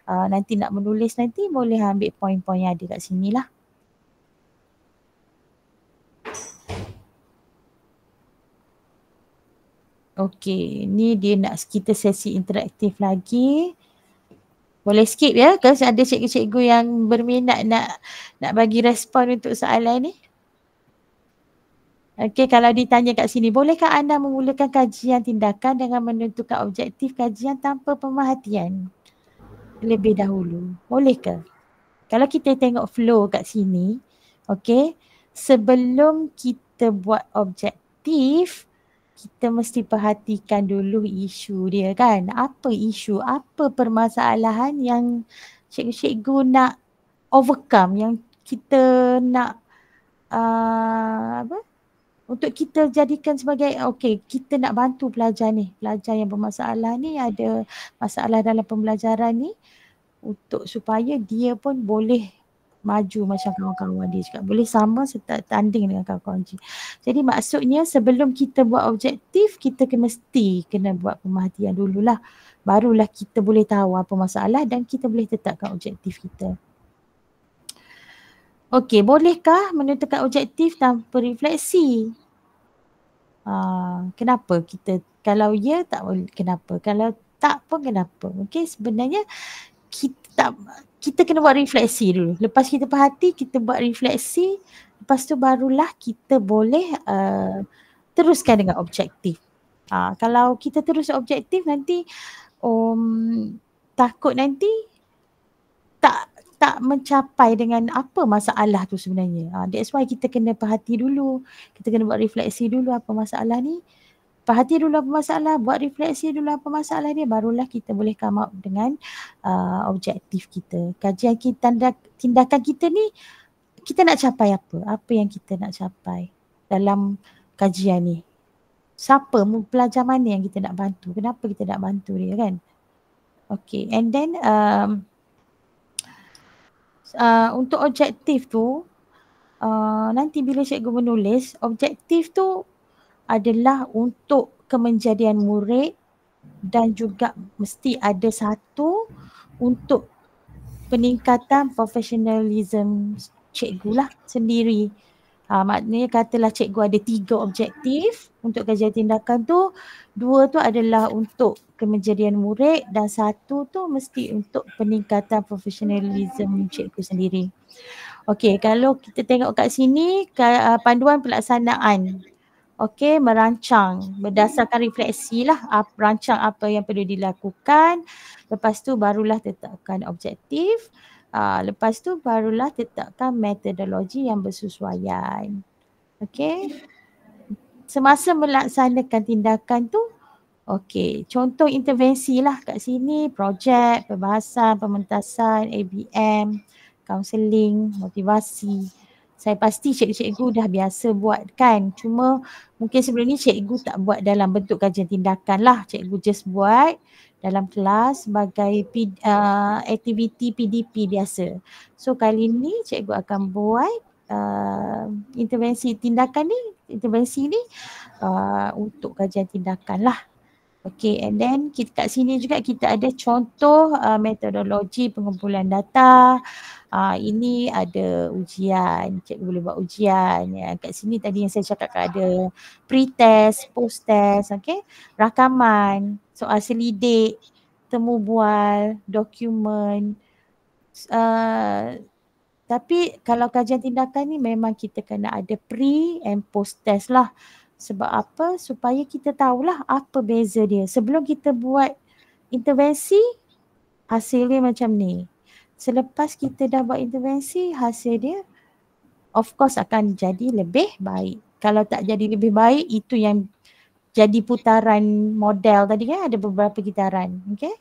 nanti nak menulis nanti boleh ambil poin-poin yang ada kat sini lah. Okey, ni dia nak kita sesi interaktif lagi. Boleh skip ya, kalau ada cikgu-cikgu yang berminat nak bagi respon untuk soalan ni. Okey, kalau ditanya kat sini, bolehkah anda memulakan kajian tindakan dengan menentukan objektif kajian tanpa pemerhatian lebih dahulu? Bolehkah? Kalau kita tengok flow kat sini, okey, sebelum kita buat objektif, kita mesti perhatikan dulu isu dia kan. Apa isu, apa permasalahan yang cikgu-cikgu nak overcome, yang kita nak untuk kita jadikan sebagai, okay, kita nak bantu pelajar ni. Pelajar yang bermasalah ni, ada masalah dalam pembelajaran ni, untuk supaya dia pun boleh maju macam kawan-kawan dia juga. Boleh sama serta tanding dengan kawan-kawan dia. Jadi maksudnya sebelum kita buat objektif, kita mesti kena buat pemerhatian dululah. Barulah kita boleh tahu apa masalah dan kita boleh tetapkan objektif kita. Okey, bolehkah menentukan objektif tanpa refleksi? Kenapa kita, kalau ya tak boleh, kenapa? Kalau tak pun kenapa? Okey, sebenarnya kita kena buat refleksi dulu. Lepas kita perhati, kita buat refleksi. Lepas tu barulah kita boleh teruskan dengan objektif. Kalau kita terus objektif nanti takut nanti tak mencapai dengan apa masalah tu sebenarnya. That's why kita kena perhati dulu. Kita kena buat refleksi dulu apa masalah ni. Perhati dulu apa masalah, buat refleksi dulu apa masalah dia, barulah kita boleh come up dengan objektif kita. Kajian kita, tindakan kita ni, kita nak capai apa? Apa yang kita nak capai dalam kajian ni? Siapa, pelajar mana yang kita nak bantu? Kenapa kita nak bantu dia kan? Okay, and then untuk objektif tu, nanti bila cikgu menulis, objektif tu adalah untuk kemenjadian murid dan juga mesti ada satu untuk peningkatan profesionalism cikgu lah sendiri. Maknanya katalah cikgu ada 3 objektif untuk kajian tindakan tu, 2 tu adalah untuk kemenjadian murid dan 1 tu mesti untuk peningkatan profesionalism cikgu sendiri. Okey, kalau kita tengok kat sini panduan pelaksanaan. Okey, merancang berdasarkan refleksi lah, rancang apa yang perlu dilakukan. Lepas tu barulah tetapkan objektif. Lepas tu barulah tetapkan metodologi yang bersesuaian. Okey. Semasa melaksanakan tindakan tu, okey, contoh intervensi lah kat sini, projek, perbahasan, pementasan, ABM, kaunseling, motivasi. Saya pasti cikgu-cikgu dah biasa buat kan. Cuma mungkin sebelum ni cikgu tak buat dalam bentuk kajian tindakan lah. Cikgu just buat dalam kelas sebagai aktiviti PDP biasa. So kali ni cikgu akan buat intervensi ni untuk kajian tindakan lah. Okay, and then kat sini juga kita ada contoh metodologi pengumpulan data. Ini ada ujian, cikgu boleh buat ujian. Kat sini tadi yang saya cakap ada pre-test, post-test, okay. Rakaman, soal selidik, temu bual, dokumen. Tapi kalau kajian tindakan ni memang kita kena ada pre and post-test lah. Sebab apa? Supaya kita tahulah apa beza dia. Sebelum kita buat intervensi, hasilnya macam ni. Selepas kita dah buat intervensi, hasil dia of course akan jadi lebih baik. Kalau tak jadi lebih baik, itu yang jadi putaran model tadi kan, ada beberapa putaran. Okay?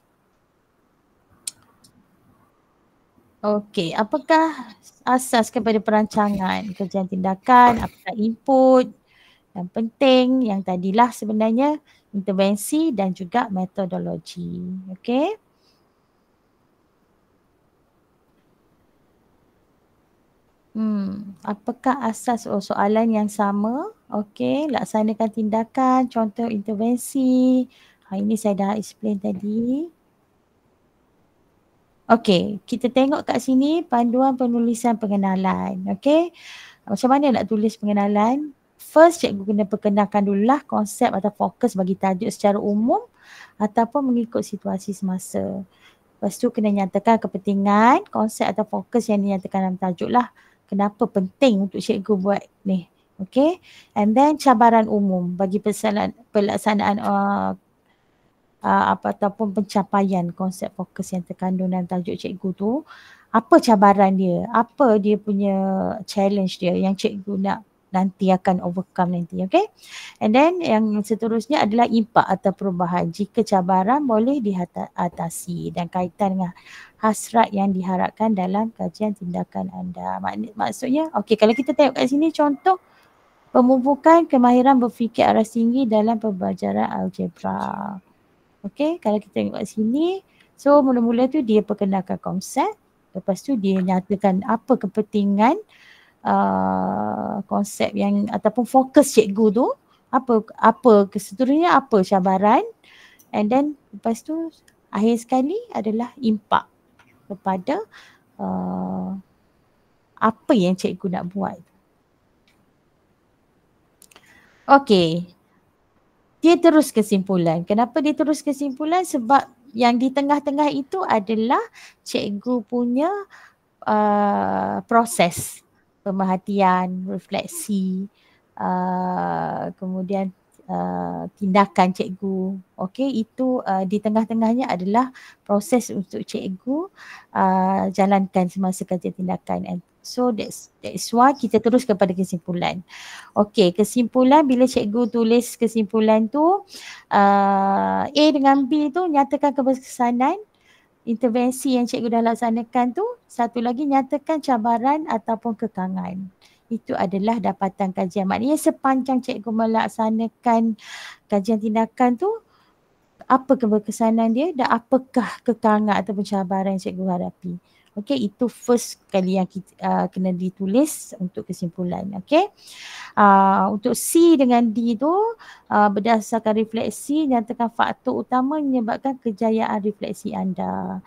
Okay, apakah asas kepada perancangan kajian tindakan? Apakah input? Yang penting yang tadilah sebenarnya intervensi dan juga metodologi. Okey. Apakah asas soalan yang sama? Okey, laksanakan tindakan, contoh intervensi. Ini saya dah explain tadi. Okey, kita tengok kat sini panduan penulisan pengenalan. Okey. Macam mana nak tulis pengenalan? First, cikgu kena perkenalkan dululah konsep atau fokus bagi tajuk secara umum ataupun mengikut situasi semasa. Lepas tu kena nyatakan kepentingan, konsep atau fokus yang dinyatakan dalam tajuk lah. Kenapa penting untuk cikgu buat ni. Okay. And then cabaran umum bagi pelaksanaan ataupun pencapaian konsep fokus yang terkandung dalam tajuk cikgu tu. Apa cabaran dia? Apa dia punya challenge dia yang cikgu nak nanti akan overcome nanti, okay? And then yang seterusnya adalah impak atau perubahan. Jika cabaran boleh diatasi dan kaitan dengan hasrat yang diharapkan dalam kajian tindakan anda. Maksudnya, okay, kalau kita tengok kat sini contoh pemupukan kemahiran berfikir aras tinggi dalam pembelajaran algebra. Okay, kalau kita tengok kat sini, so mula-mula tu dia perkenalkan konsep, lepas tu dia nyatakan apa kepentingan konsep yang ataupun fokus cikgu tu, apa keseluruhannya, apa cabaran, and then lepas tu akhir sekali adalah impak kepada apa yang cikgu nak buat. Okey, dia terus kesimpulan. Kenapa dia terus kesimpulan? Sebab yang di tengah-tengah itu adalah cikgu punya proses pemerhatian, refleksi, kemudian tindakan cikgu. Okey, itu di tengah-tengahnya adalah proses untuk cikgu jalankan semasa kajian tindakan. And so that's why kita terus kepada kesimpulan. Okey, kesimpulan bila cikgu tulis kesimpulan tu A dengan B tu nyatakan keberkesanan intervensi yang cikgu dah laksanakan tu, satu lagi nyatakan cabaran ataupun kekangan. Itu adalah dapatan kajian. Maknanya sepanjang cikgu melaksanakan kajian tindakan tu, apa keberkesanan dia dan apakah kekangan ataupun cabaran yang cikgu hadapi. Okey, itu first kali yang kita kena ditulis untuk kesimpulan. Okey. Untuk C dengan D tu berdasarkan refleksi nyatakan faktor utama menyebabkan kejayaan refleksi anda.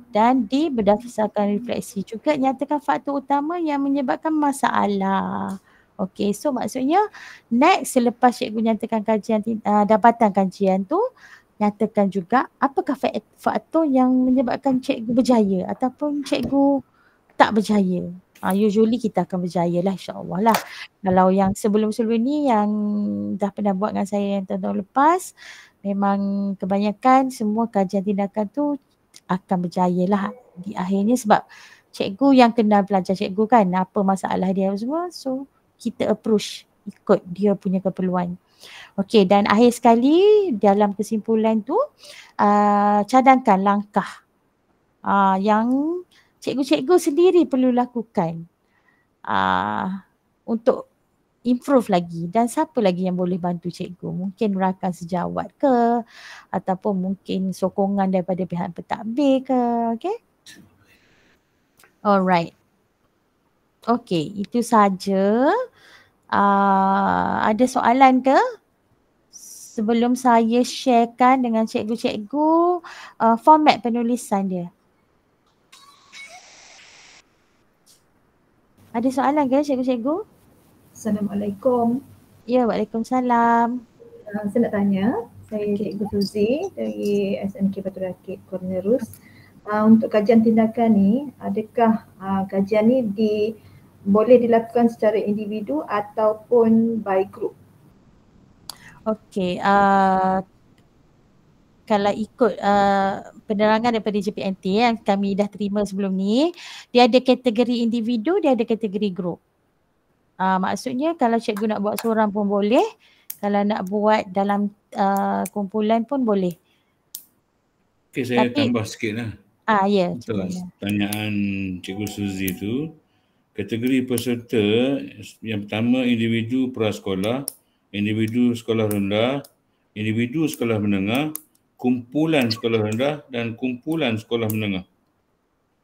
Dan D berdasarkan refleksi juga nyatakan faktor utama yang menyebabkan masalah. Okey, so maksudnya next selepas cikgu nyatakan kajian dapatan kajian tu, nyatakan juga apakah faktor yang menyebabkan cikgu berjaya ataupun cikgu tak berjaya. Usually kita akan berjaya lah, insyaAllah lah. Kalau yang sebelum-sebelum ni yang dah pernah buat dengan saya yang tahun lepas, memang kebanyakan semua kajian tindakan tu akan berjaya lah di akhirnya sebab cikgu yang kenal pelajar cikgu kan, apa masalah dia semua. So kita approach ikut dia punya keperluan. Okey, dan akhir sekali dalam kesimpulan tu cadangkan langkah yang cikgu-cikgu sendiri perlu lakukan untuk improve lagi, dan siapa lagi yang boleh bantu cikgu. Mungkin rakan sejawat ke, ataupun mungkin sokongan daripada pihak pentadbir ke. Okay. Alright. Okay, itu saja. Ada soalan ke? Sebelum saya sharekan dengan cikgu-cikgu format penulisan dia. Ada soalan ke cikgu-cikgu? Assalamualaikum. Ya, waalaikumsalam. Saya nak tanya, saya Cikgu Suzy dari SMK Batu Rakit Cornerus. Untuk kajian tindakan ni, adakah kajian ni boleh dilakukan secara individu ataupun by group? Okey, kalau ikut penerangan daripada JPNT yang kami dah terima sebelum ni, dia ada kategori individu, dia ada kategori grup. Maksudnya kalau cikgu nak buat seorang pun boleh, kalau nak buat dalam kumpulan pun boleh. Okay, saya tambah sikit lah. Ya. Untuk pertanyaan Cikgu Suzy tu, kategori peserta yang pertama individu prasekolah, individu sekolah rendah, individu sekolah menengah, kumpulan sekolah rendah dan kumpulan sekolah menengah.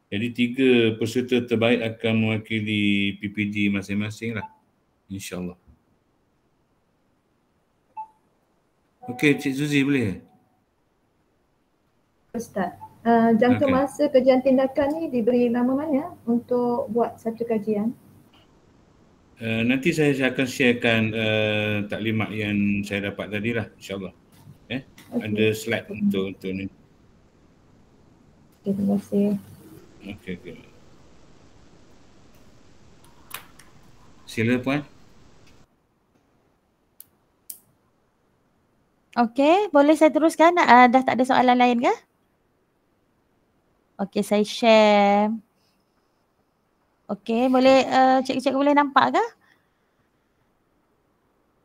Jadi 3 peserta terbaik akan mewakili PPD masing-masing lah, insyaAllah. Okey, Cik Suzy boleh? Ustaz, jangka masa kajian tindakan ni diberi nama mana untuk buat satu kajian? Nanti saya akan sharekan taklimat yang saya dapat tadi lah, insyaAllah. Okay. Ada slide untuk ni. Okay, terima kasih. Okay. Sila Puan. Okey, boleh saya teruskan? Dah tak ada soalan lain ke? Okey, saya share. Okey, boleh cikgu-cikgu boleh nampak ke?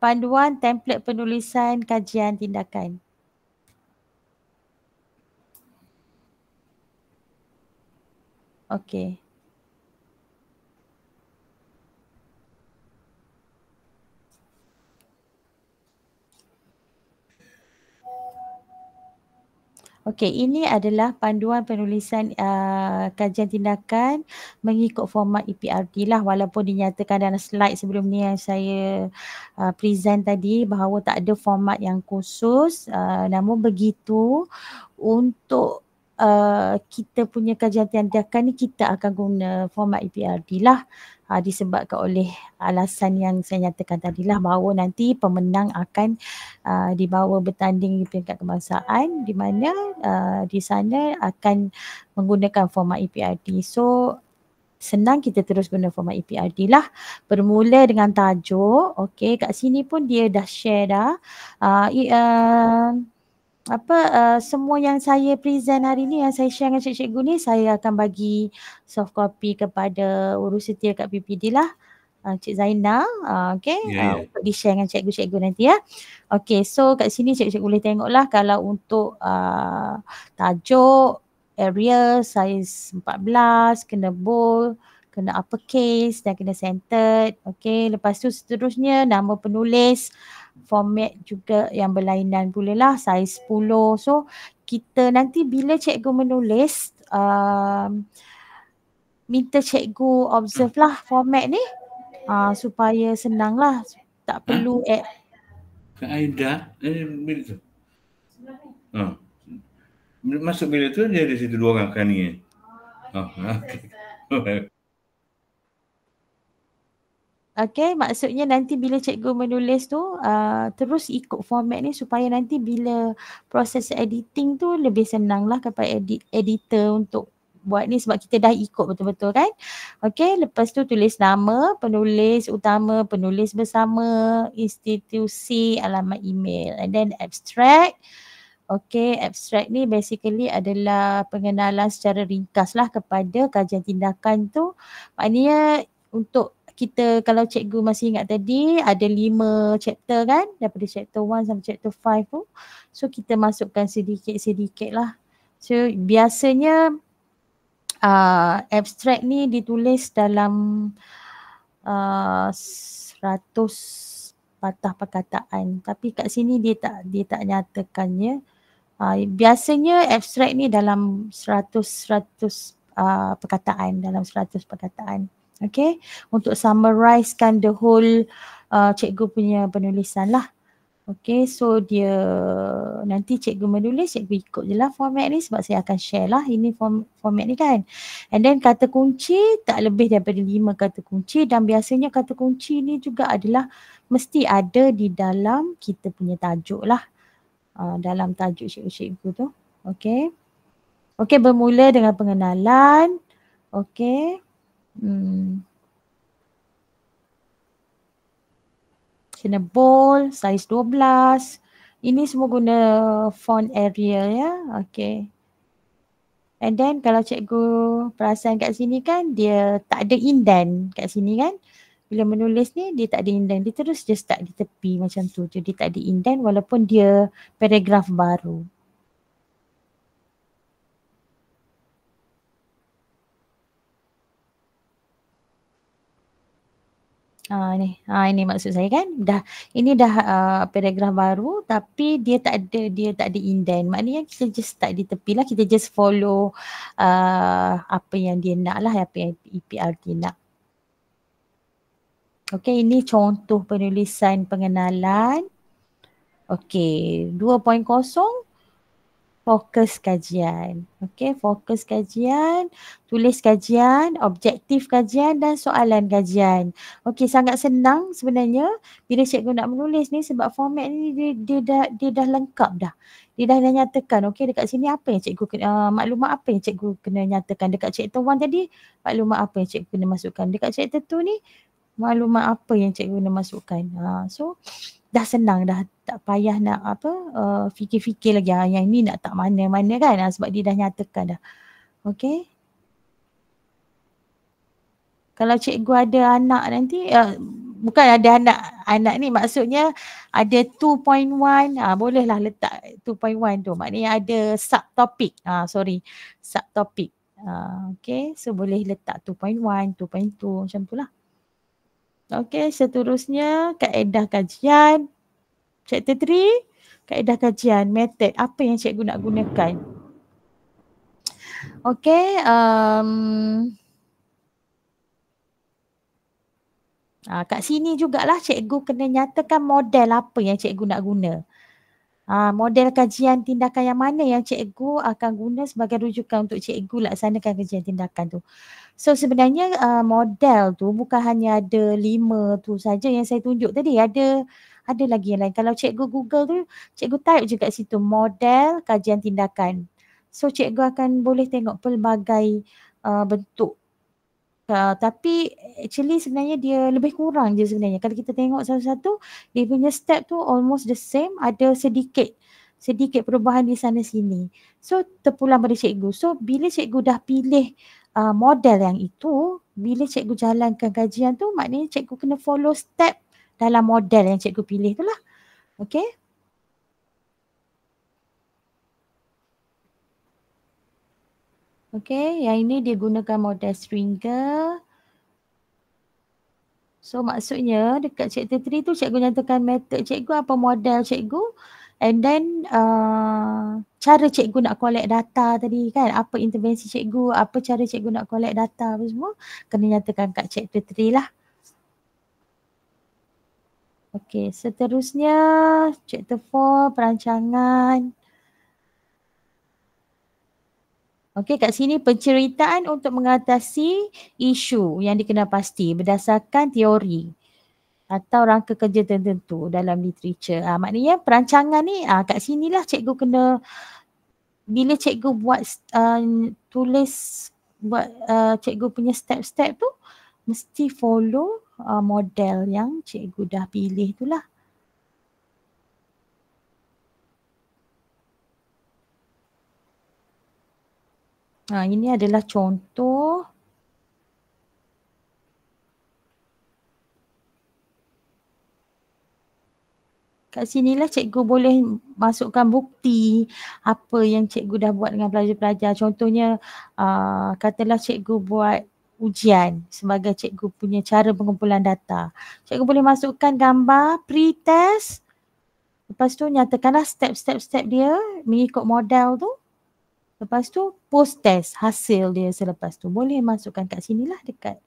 Panduan template penulisan kajian tindakan. Okey. Okey, ini adalah panduan penulisan kajian tindakan mengikut format EPRD lah, walaupun dinyatakan dalam slide sebelum ni yang saya present tadi bahawa tak ada format yang khusus, namun begitu untuk kita punya kajian tindakan ni kita akan guna format EPRD lah, disebabkan oleh alasan yang saya nyatakan tadi lah, bahawa nanti pemenang akan dibawa bertanding di peringkat kebangsaan, di mana di sana akan menggunakan format EPRD. So senang kita terus guna format EPRD lah. Bermula dengan tajuk. Okey, kat sini pun dia dah share dah. Semua yang saya present hari ni, yang saya share dengan cikgu ni, saya akan bagi soft copy kepada urus setia kat PPD lah, Cik Zainal, untuk di-share dengan cikgu-cikgu nanti ya. Okey, so kat sini cikgu-cikgu boleh tengok lah kalau untuk tajuk, area, size 14, kena bold, kena uppercase dan kena centered. Okey, lepas tu seterusnya nama penulis, format juga yang berlainan pula lah, saiz 10. So kita nanti bila cikgu menulis minta cikgu observe lah format ni supaya senang lah, tak perlu Kak Aida bila tu? Masuk bila tu dia ada situ 2 orang kan ni. Okay. Okay, maksudnya nanti bila cikgu menulis tu terus ikut format ni supaya nanti bila proses editing tu lebih senang lah kepada editor untuk buat ni, sebab kita dah ikut betul-betul kan. Okay, lepas tu tulis nama, penulis utama, penulis bersama, institusi, alamat email, and then abstract. Okay, abstract ni basically adalah pengenalan secara ringkas lah kepada kajian tindakan tu. Maknanya untuk kita, kalau cikgu masih ingat tadi ada 5 chapter kan, daripada chapter 1 sampai chapter 5 tu. So kita masukkan sedikit-sedikit lah. So biasanya abstract ni ditulis dalam 100 patah perkataan. Tapi kat sini dia tak nyatakannya. Biasanya abstract ni dalam 100 perkataan, dalam 100 perkataan. Okay, untuk summarizekan the whole cikgu punya penulisan lah. Okay, so dia nanti cikgu menulis, cikgu ikut je lah format ni sebab saya akan share lah ini format ni kan. And then kata kunci tak lebih daripada 5 kata kunci, dan biasanya kata kunci ni juga adalah mesti ada di dalam kita punya tajuk lah. Dalam tajuk cikgu-cikgu tu. Okay. Okay, bermula dengan pengenalan. Okay. Kena bold, saiz 12. Ini semua guna font Arial ya. Okay. And then kalau cikgu perasan kat sini kan, dia tak ada indent kat sini kan. Bila menulis ni dia tak ada indent, dia terus just start di tepi macam tu je. Dia tak ada indent walaupun dia paragraf baru. Ini maksud saya kan. Ini dah paragraf baru tapi dia tak ada indent. Maknanya kita just start di tepi lah, kita just follow apa yang dia nak lah, apa yang EPRT nak. Okay, ini contoh penulisan pengenalan. Okay, 2.0 fokus kajian. Okay, fokus kajian, tulis kajian, objektif kajian dan soalan kajian. Okay, sangat senang sebenarnya bila cikgu nak menulis ni sebab format ni dia dah lengkap dah. Dia dah nyatakan, okay, dekat sini apa yang cikgu kena, maklumat apa yang cikgu kena nyatakan. Dekat chapter 1 tadi, maklumat apa yang cikgu kena masukkan. Dekat chapter 2 ni, maklumat apa yang cikgu kena masukkan. So, dah senang, dah tak payah nak fikir-fikir lagi yang ni nak tak mana-mana kan, sebab dia dah nyatakan dah. Okay. Kalau cikgu ada anak nanti, bukan ada anak ni, maksudnya ada 2.1, bolehlah letak 2.1 tu, maknanya ada subtopik, subtopik. Okay, so boleh letak 2.1, 2.2 macam tu lah. Okay, seterusnya kaedah kajian. Chapter 3, kaedah kajian, method, apa yang cikgu nak gunakan. Okay, kat sini jugalah cikgu kena nyatakan model apa yang cikgu nak guna. Model kajian tindakan yang mana yang cikgu akan guna sebagai rujukan untuk cikgu laksanakan kajian tindakan tu. So sebenarnya model tu bukan hanya ada 5 tu saja yang saya tunjuk tadi, ada lagi yang lain. Kalau cikgu Google tu, cikgu type je kat situ model kajian tindakan. So cikgu akan boleh tengok pelbagai bentuk. Tapi actually sebenarnya dia lebih kurang je sebenarnya. Kalau kita tengok satu-satu, dia punya step tu almost the same, ada sedikit perubahan di sana sini. So terpulang pada cikgu. So bila cikgu dah pilih model yang itu, bila cikgu jalankan kajian tu, maknanya cikgu kena follow step dalam model yang cikgu pilih tu lah. Okay. Okay, yang ini dia gunakan model Stringer. So maksudnya dekat chapter 3 tu cikgu nyatakan method cikgu, apa model cikgu, and then cara cikgu nak collect data tadi kan, apa intervensi cikgu, apa cara cikgu nak collect data, apa semua kena nyatakan kat chapter 3 lah. Okay, seterusnya chapter 4, perancangan. Okey, kat sini penceritaan untuk mengatasi isu yang dikenal pasti berdasarkan teori atau rangka kerja tertentu dalam literature. Maknanya perancangan ni kat sinilah cikgu kena, bila cikgu buat cikgu punya step-step tu mesti follow model yang cikgu dah pilih tu lah. Ini adalah contoh. Kat sinilah cikgu boleh masukkan bukti apa yang cikgu dah buat dengan pelajar-pelajar. Contohnya katalah cikgu buat ujian sebagai cikgu punya cara pengumpulan data. Cikgu boleh masukkan gambar pre-test. Lepas tu nyatakanlah step dia mengikut model tu. Lepas tu post-test hasil dia selepas tu. Boleh masukkan kat sinilah dekat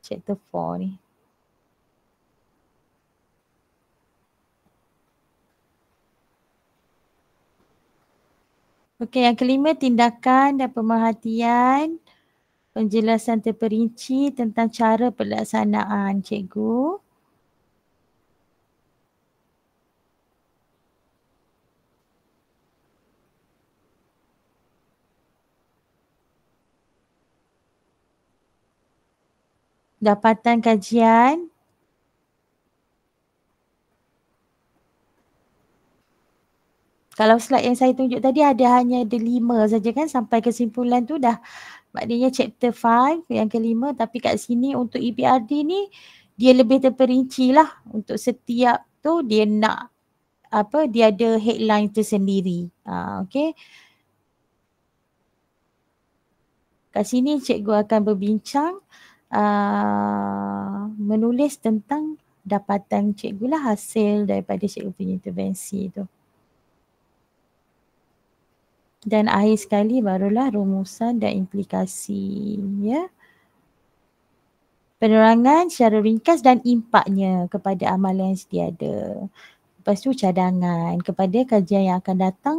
chapter 4 ni. Okey, yang kelima, tindakan dan pemerhatian. Penjelasan terperinci tentang cara pelaksanaan cikgu. Dapatan kajian. Kalau slide yang saya tunjuk tadi hanya ada 5 saja kan, sampai kesimpulan tu dah maknanya chapter 5 yang kelima, tapi kat sini untuk EBRD ni dia lebih terperinci lah. Untuk setiap tu dia nak dia ada headline tersendiri. Okay. Kat sini cikgu akan berbincang menulis tentang dapatan cikgu lah, hasil daripada cikgu punya intervensi tu. Dan akhir sekali barulah rumusan dan implikasi, ya. Penerangan secara ringkas dan impaknya kepada amalan yang sedia ada. Lepas tu cadangan kepada kajian yang akan datang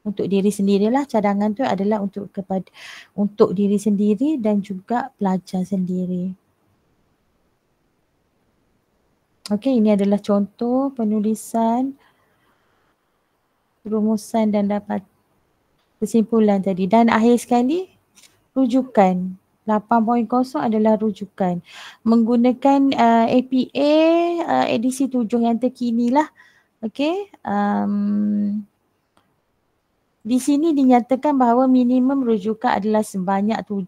untuk diri sendirilah. Cadangan tu adalah untuk diri sendiri dan juga pelajar sendiri. Okey, ini adalah contoh penulisan rumusan dan dapat kesimpulan tadi. Dan akhir sekali, rujukan. 8.0 adalah rujukan. Menggunakan APA edisi 7 yang terkini lah. Okay. Di sini dinyatakan bahawa minimum rujukan adalah sebanyak 7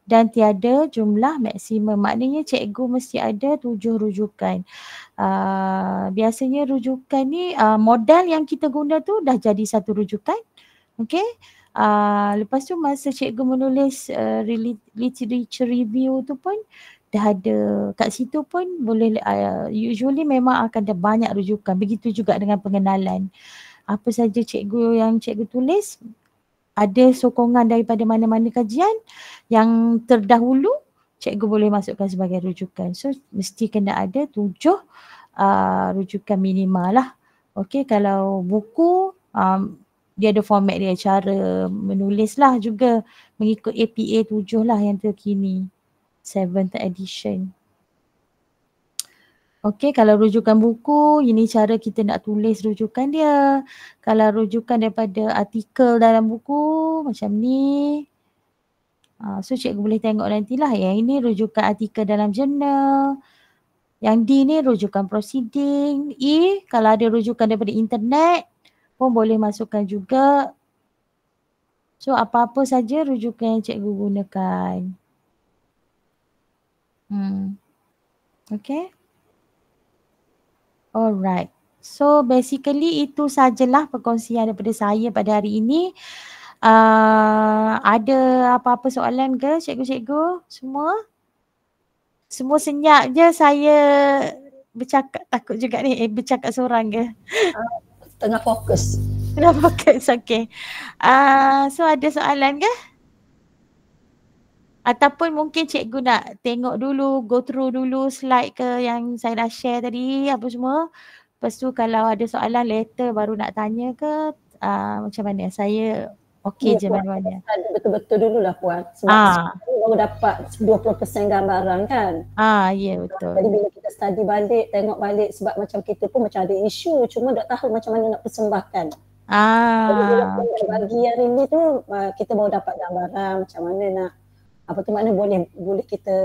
dan tiada jumlah maksimum. Maknanya cikgu mesti ada 7 rujukan. Biasanya rujukan ni modal yang kita guna tu dah jadi satu rujukan. Okay. Lepas tu masa cikgu menulis literature review tu pun dah ada kat situ pun boleh usually memang akan ada banyak rujukan. Begitu juga dengan pengenalan. Apa saja cikgu yang cikgu tulis, ada sokongan daripada mana-mana kajian yang terdahulu, cikgu boleh masukkan sebagai rujukan. So mesti kena ada 7 rujukan minimal lah. Okay, kalau buku dia ada format dia, cara menulis lah juga mengikut APA 7 lah yang terkini, 7th edition. Okey, kalau rujukan buku, ini cara kita nak tulis rujukan dia. Kalau rujukan daripada artikel dalam buku, macam ni. So cikgu boleh tengok nantilah. Yang ini rujukan artikel dalam jurnal. Yang D ni rujukan proceeding. E, kalau ada rujukan daripada internet pun boleh masukkan juga. So apa-apa saja rujukan yang cikgu gunakan. Okay. Alright. So basically itu sajalah perkongsian daripada saya pada hari ini. Ada apa-apa soalan ke cikgu-cikgu semua? Semua senyap je, saya bercakap takut juga ni, bercakap seorang ke? Tengah fokus. Tengah fokus, okay. So ada soalan ke? Ataupun mungkin cikgu nak tengok dulu, go through dulu slide ke yang saya dah share tadi, apa semua. Lepas tu kalau ada soalan later baru nak tanya ke, macam mana? Saya okey je mana-mana. Betul-betul dululah Puan. Sebab baru dapat 20% gambaran kan. Ya betul. Jadi bila kita study balik, tengok balik, sebab macam kita pun macam ada isu, cuma tak tahu macam mana nak persembahkan. Jadi bila kita bagi hari ni tu, kita baru dapat gambaran macam mana nak, apa tu makna boleh kita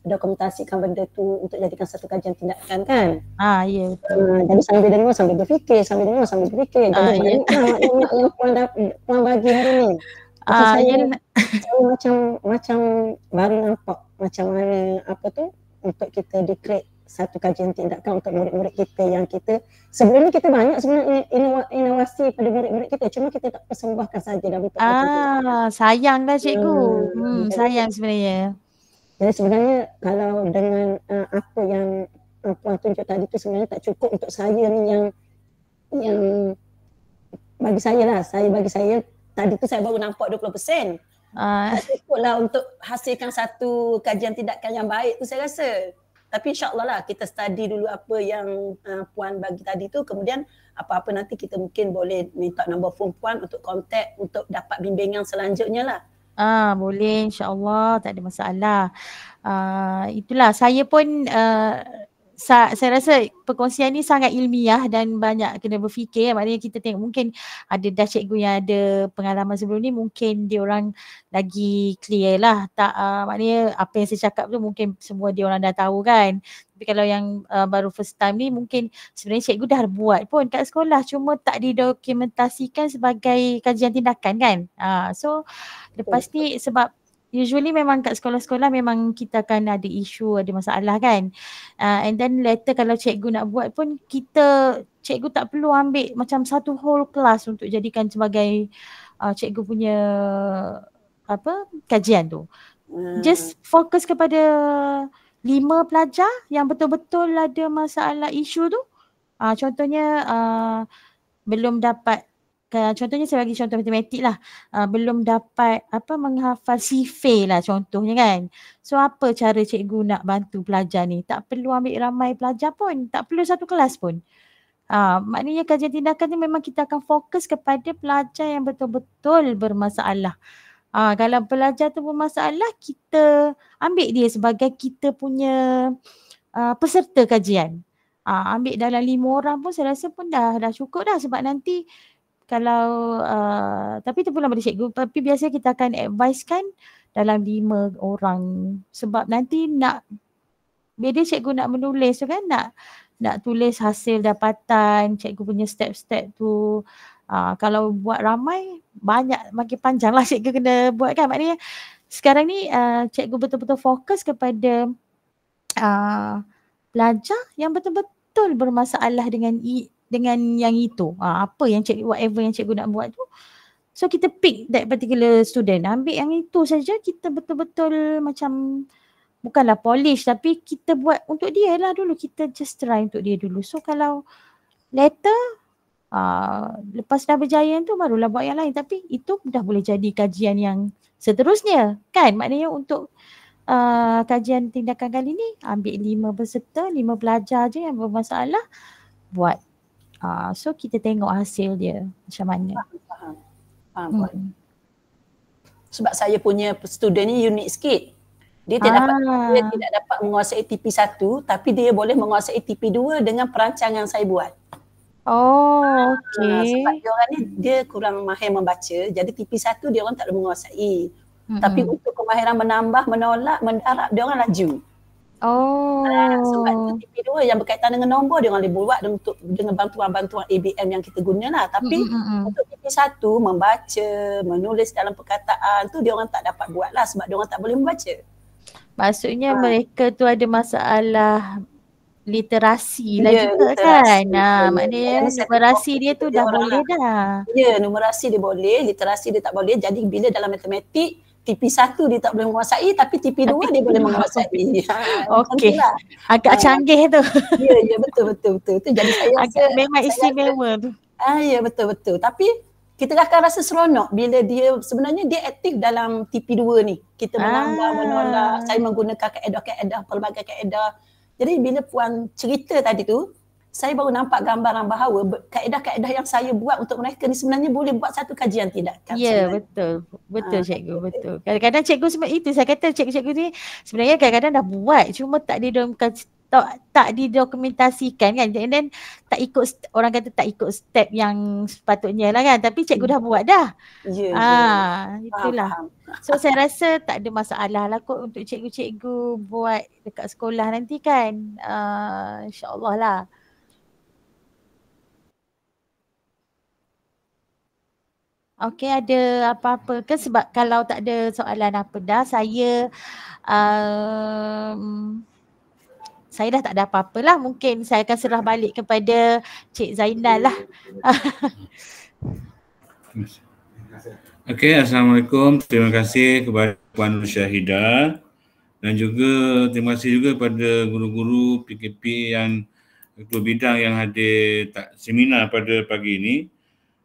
dokumentasikan benda tu untuk jadikan satu kajian tindakan kan. Ya betul. Jadi sambil dengar sambil berfikir, sambil dengar sambil berfikir. Jadi banyak yang Puan bagi hari ni. Saya macam baru nampak macam mana apa tu untuk kita declare satu kajian tindakan untuk murid-murid kita yang kita sebelum ni kita banyak sebenarnya inovasi pada murid-murid kita, cuma kita tak persembahkan saja dalam bentuk kajian. Sayang dah cikgu. Sayang sebenarnya. Jadi sebenarnya kalau dengan apa yang Puan tunjuk tadi tu sebenarnya tak cukup untuk saya ni yang bagi saya tadi tu saya baru nampak 20%. Tak cukup lah untuk hasilkan satu kajian tindakan yang baik tu saya rasa. Tapi insyaAllah lah kita study dulu apa yang Puan bagi tadi tu, kemudian apa-apa nanti kita mungkin boleh minta nombor phone Puan untuk kontak untuk dapat bimbingan selanjutnya lah. Boleh, insyaAllah, tak ada masalah. Itulah, saya pun saya rasa perkongsian ni sangat ilmiah dan banyak kena berfikir. Maknanya kita tengok mungkin ada dah cikgu yang ada pengalaman sebelum ni, mungkin dia orang lagi clear lah. Maknanya apa yang saya cakap tu mungkin semua dia orang dah tahu kan. Tapi kalau yang baru first time ni mungkin sebenarnya cikgu dah buat pun kat sekolah, cuma tak didokumentasikan sebagai kajian tindakan kan. So lepas ni sebab usually memang kat sekolah-sekolah memang kita akan ada isu, ada masalah kan. And then later kalau cikgu nak buat pun cikgu tak perlu ambil macam satu whole class untuk jadikan sebagai cikgu punya kajian tu. Just fokus kepada 5 pelajar yang betul-betul ada masalah isu tu. Contohnya belum dapat, contohnya saya bagi contoh matematik lah, belum dapat menghafal sifir lah contohnya kan. So apa cara cikgu nak bantu pelajar ni? Tak perlu ambil ramai pelajar pun, tak perlu satu kelas pun. Maknanya kajian tindakan ni memang kita akan fokus kepada pelajar yang betul-betul bermasalah. Kalau pelajar tu bermasalah, kita ambil dia sebagai kita punya peserta kajian. Ambil dalam 5 orang pun saya rasa pun dah cukup dah, sebab nanti kalau tapi terpulang pada cikgu, tapi biasanya kita akan advisekan dalam 5 orang, sebab nanti bila cikgu nak menulis tu kan, nak tulis hasil dapatan cikgu punya step-step tu. Kalau buat ramai, banyak, makin panjang lah cikgu kena buat kan. Maknanya sekarang ni cikgu betul-betul fokus kepada pelajar yang betul-betul bermasalah dengan yang itu. Apa yang whatever yang cikgu nak buat tu. So kita pick that particular student. Ambil yang itu saja, kita betul-betul macam bukanlah polish, tapi kita buat untuk dia lah dulu. Kita just try untuk dia dulu. So kalau later lepas dah berjaya tu barulah buat yang lain. Tapi itu dah boleh jadi kajian yang seterusnya kan. Maknanya untuk kajian tindakan kali ni ambil 5 peserta, 5 pelajar je yang bermasalah, buat. So kita tengok hasil dia macam mana. Faham. Sebab saya punya student ni unik sikit. Dia tidak dapat menguasai TP1, tapi dia boleh menguasai TP2 dengan perancangan saya buat. Okay. Sebab dia orang ni dia kurang mahir membaca, jadi TP1 dia orang tak boleh menguasai. Tapi untuk kemahiran menambah, menolak, mendarab, dia orang laju. Sebab itu TP2 yang berkaitan dengan nombor dia orang boleh buat dengan bantuan-bantuan ABM yang kita guna lah. Tapi untuk TP1 membaca, menulis dalam perkataan tu dia orang tak dapat buat lah, sebab dia orang tak boleh membaca. Maksudnya mereka tu ada masalah literasi lah juga kan. Maknanya numerasi dia tu dah boleh dah. Ya, numerasi dia boleh, literasi dia tak boleh. Jadi bila dalam matematik TP1 dia tak boleh menguasai, tapi TP2 dia boleh menguasai. Okey. Agak canggih tu. Ya, betul. Tu jadi saya rasa memang istimewa tu. Ya, betul. Tapi kita akan rasa seronok bila dia sebenarnya dia aktif dalam TP2 ni. Kita menambah, menolak, saya menggunakan kaedah-kaedah, pelbagai kaedah. Jadi bila Puan cerita tadi tu, saya baru nampak gambaran bahawa kaedah-kaedah yang saya buat untuk mereka ni sebenarnya boleh buat satu kajian tindakan. Ya, betul cikgu, betul. Kadang-kadang cikgu sebab itu saya kata cikgu-cikgu ni sebenarnya kadang-kadang dah buat, cuma tak didokumentasikan kan. And then orang kata tak ikut step yang sepatutnya lah kan. Tapi cikgu dah buat dah. Itulah. So saya rasa tak ada masalah lah kot untuk cikgu-cikgu buat dekat sekolah nanti kan. InsyaAllah lah. Okey, ada apa-apa ke? Sebab kalau tak ada soalan apa dah, saya dah tak ada apa-apa lah. Mungkin saya akan serah balik kepada Cik Zainal lah. Okey, Assalamualaikum. Terima kasih kepada Puan Syahidah dan juga terima kasih juga kepada guru-guru PKP yang ketua bidang yang hadir seminar pada pagi ini.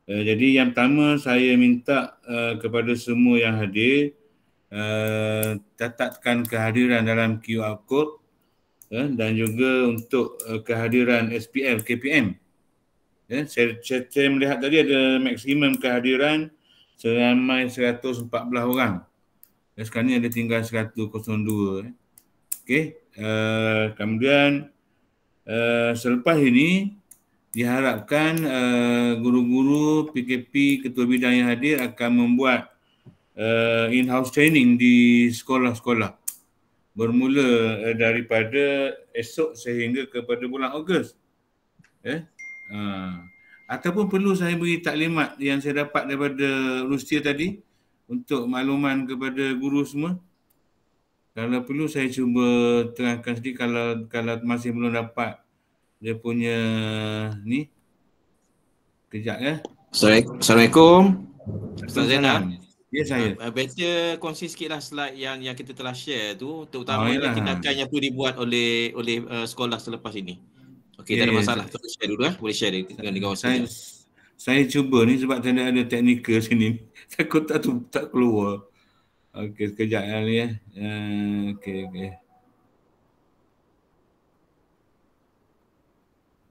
Jadi yang pertama saya minta kepada semua yang hadir catatkan kehadiran dalam QR code dan juga untuk kehadiran SPM, KPM. Saya melihat tadi ada maksimum kehadiran seramai 114 orang. Sekarang ni ada tinggal 102. Okey. Kemudian selepas ini diharapkan guru-guru PKP ketua bidang yang hadir akan membuat in-house training di sekolah-sekolah bermula daripada esok sehingga kepada bulan Ogos. Ataupun perlu saya beri taklimat yang saya dapat daripada Rustia tadi untuk makluman kepada guru semua. Kalau perlu saya cuba terangkan sedikit kalau masih belum dapat dia punya ni. Kejap ya. Assalamualaikum. Ustaz Zainal. Ya, saya. Better kongsi sikitlah slide yang kita telah share tu, terutama tindakan yang perlu dibuat oleh sekolah selepas ini. Okey, tak ada masalah. Terus share dulu Boleh share dengan kawan saya cuba ni sebab tak ada teknikal sini. Takut tak keluar. Okey, sekejap ni ya. Okey.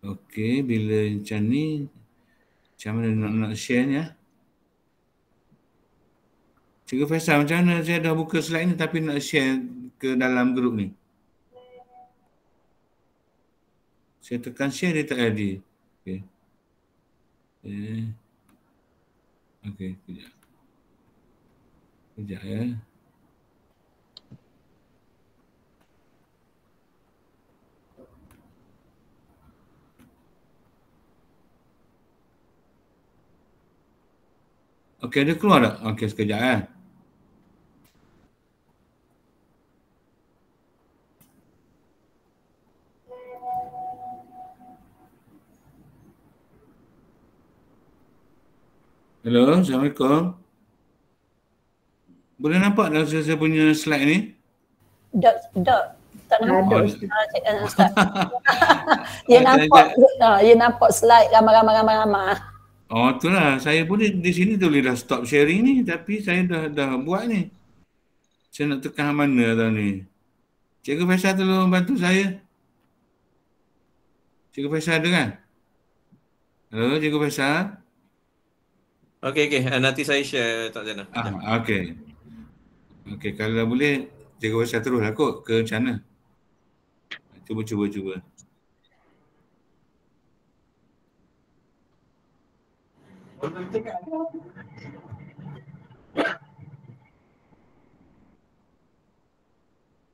Okey, bila macam ni macam mana nak share ni ya? Cikgu Faisal, macam mana saya dah buka slide ni tapi nak share ke dalam grup ni? Saya tekan share dia tak ada. Okey. Okey, kejap. Kejap ya. Okey, dia keluar tak? Okey, sekejap ya. Hello, Assalamualaikum. Boleh nampak dah saya punya slide ni? Tak nampak. Dia nampak slide ramai. Oh, itulah. Saya pun di sini tulis dah stop sharing ni tapi saya dah buat ni. Saya nak tekan mana tau ni. Cikgu Faisal tolong bantu saya. Cikgu Faisal ada kan? Hello, Cikgu Faisal. Okey. Nanti saya share tak Zainal. Okey. Okey, kalau boleh Cikgu Faisal teruslah kot ke macam mana. Cuba.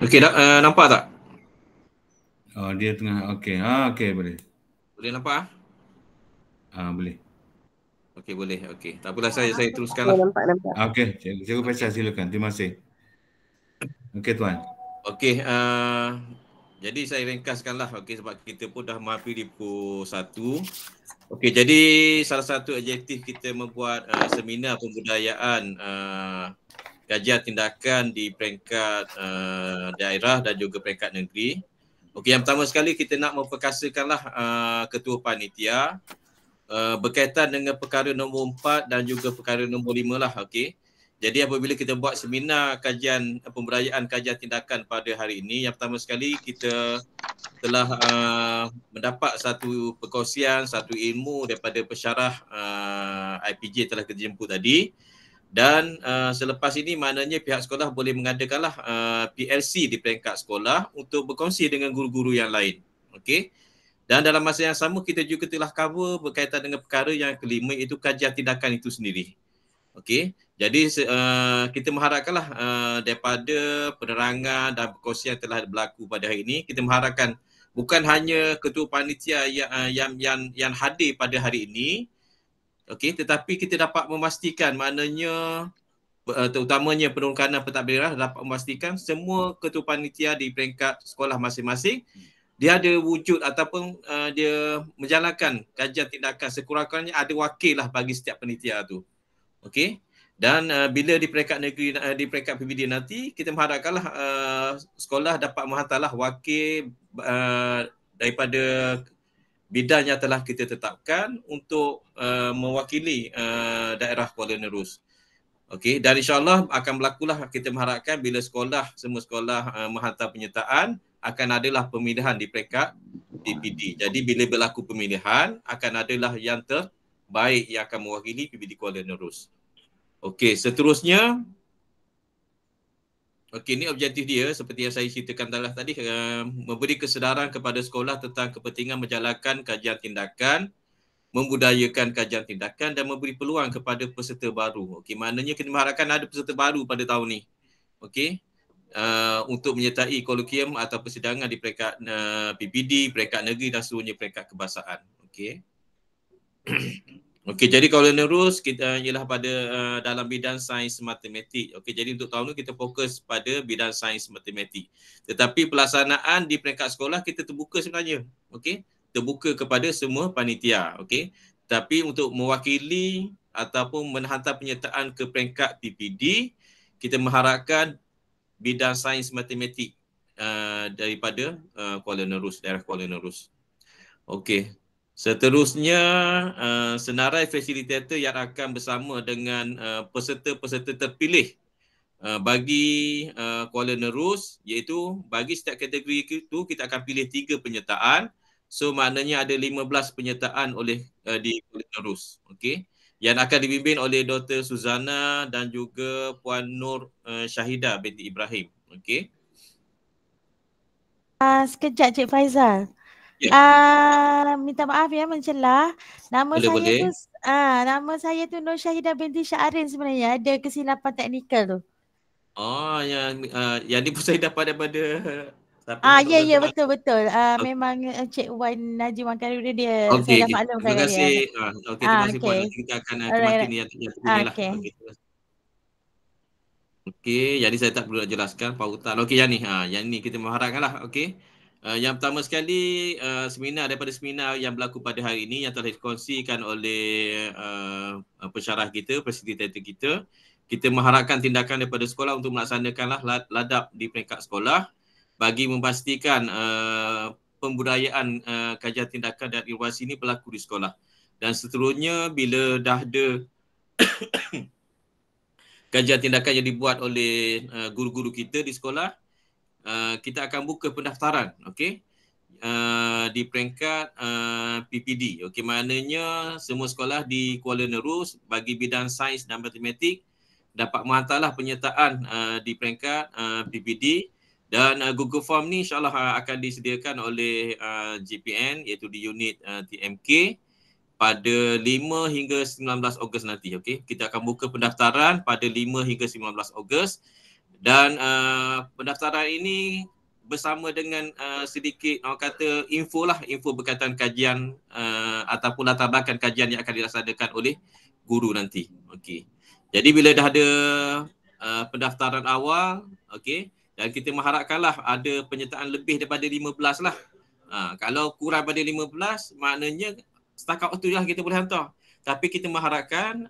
Okey, nampak tak? Oh, dia tengah. Okey. Okey, boleh. Boleh nampak? Boleh. Okey, boleh. Okey. Tak apalah, saya teruskanlah. Nampak. Okey, Cikgu Faisal silakan. Terima kasih. Okey, Tuan. Okey, jadi saya ringkaskanlah sebab kita pun dah menghampiri pukul 1. Okey, jadi salah satu objektif kita membuat seminar pembudayaan kajian tindakan di peringkat daerah dan juga peringkat negeri. Okey, yang pertama sekali kita nak memperkasakanlah ketua panitia berkaitan dengan perkara nombor 4 dan juga perkara nombor 5 lah. Okey. Jadi apabila kita buat seminar kajian pemberdayaan kajian tindakan pada hari ini, yang pertama sekali kita telah mendapat satu perkongsian, satu ilmu daripada pensyarah IPJ telah kita jemput tadi. Dan selepas ini maknanya pihak sekolah boleh mengadakanlah PLC di peringkat sekolah untuk berkongsi dengan guru-guru yang lain. Okey. Dan dalam masa yang sama kita juga telah cover berkaitan dengan perkara yang kelima iaitu kajian tindakan itu sendiri. Okey. Jadi kita mengharapkanlah daripada penerangan dan perkongsian yang telah berlaku pada hari ini, kita mengharapkan bukan hanya ketua panitia yang hadir pada hari ini, Okey, tetapi kita dapat memastikan, maknanya terutamanya penurunkanan pentadbiran dapat memastikan semua ketua panitia di peringkat sekolah masing-masing dia ada wujud ataupun dia menjalankan kajian tindakan, sekurang-kurangnya ada wakil lah bagi setiap panitia tu. Okey. Dan bila di peringkat negeri, di peringkat PBD nanti, kita mengharapkanlah sekolah dapat menghantarlah wakil daripada bidang yang telah kita tetapkan untuk mewakili daerah Kuala Nerus. Okey, dan insyaAllah akan berlakulah, kita mengharapkan bila sekolah, semua sekolah menghantar penyertaan, akan adalah pemilihan di peringkat PBD. Jadi bila berlaku pemilihan, akan adalah yang terbaik yang akan mewakili PBD Kuala Nerus. Okey, seterusnya, okey, ini objektif dia seperti yang saya ceritakan tadi, memberi kesedaran kepada sekolah tentang kepentingan menjalankan kajian tindakan, membudayakan kajian tindakan dan memberi peluang kepada peserta baru. Okey, maknanya kita mengharapkan ada peserta baru pada tahun ni. Okey, untuk menyertai kolokium atau persidangan di peringkat PBD, peringkat negeri dan seluruhnya peringkat kebangsaan. Okey. Okey, jadi Kuala Nerus kita ialah pada dalam bidang sains matematik. Okey, jadi untuk tahun ni kita fokus pada bidang sains matematik. Tetapi pelaksanaan di peringkat sekolah kita terbuka sebenarnya. Okey, terbuka kepada semua panitia. Okey. Tapi untuk mewakili ataupun menghantar penyertaan ke peringkat PPD, kita mengharapkan bidang sains matematik daripada Kuala Nerus, daerah Kuala Nerus. Okey. Seterusnya, senarai fasilitator yang akan bersama dengan peserta-peserta terpilih bagi Kuala Nerus, iaitu bagi setiap kategori itu kita akan pilih 3 penyertaan. So maknanya ada 15 penyertaan oleh di Kuala Nerus. Okey. Yang akan dibimbing oleh Dr. Suzana dan juga Puan Nur Syahidah binti Ibrahim. Okey. Sekejap Cik Faizal. Minta maaf ya mencelah. Nama saya tu Nur Syahidah binti Syahrin sebenarnya. Ada kesilapan teknikal tu. Oh, yang ni pun saya dapat daripada ya betul. Memang Cik Wan Najib Wangkaruri dia saya dah maklumkan. Terima kasih. Okey, terima kasih Puan. Kita akan kematin yang terpilih lah. Okey, jadi saya tak perlu nak jelaskan pautan. Okey, yang ni kita mengharapkanlah. Okey. Yang pertama sekali, seminar daripada seminar yang berlaku pada hari ini yang telah dikongsikan oleh pensyarah kita, fasilitator kita. Kita mengharapkan tindakan daripada sekolah untuk melaksanakanlah ladap di peringkat sekolah bagi memastikan pembudayaan kajian tindakan dan inovasi ini berlaku di sekolah. Dan seterusnya, bila dah ada kajian tindakan yang dibuat oleh guru-guru kita di sekolah, kita akan buka pendaftaran, okey, di peringkat PPD. Okey, maknanya semua sekolah di Kuala Nerus bagi bidang sains dan matematik dapat menghantarlah penyertaan di peringkat PPD. Dan Google Form ni insyaAllah akan disediakan oleh GPN iaitu di unit TMK pada 5 hingga 19 Ogos nanti. Okay? Kita akan buka pendaftaran pada 5 hingga 19 Ogos dan pendaftaran ini bersama dengan sedikit orang kata info berkaitan kajian ataupun latar belakang kajian yang akan dilaksanakan oleh guru nanti. Okay. Jadi bila dah ada pendaftaran awal, okay, dan kita mengharapkanlah ada penyertaan lebih daripada 15 lah. Kalau kurang daripada 15, maknanya setakat waktu lah kita boleh hantar. Tapi kita mengharapkan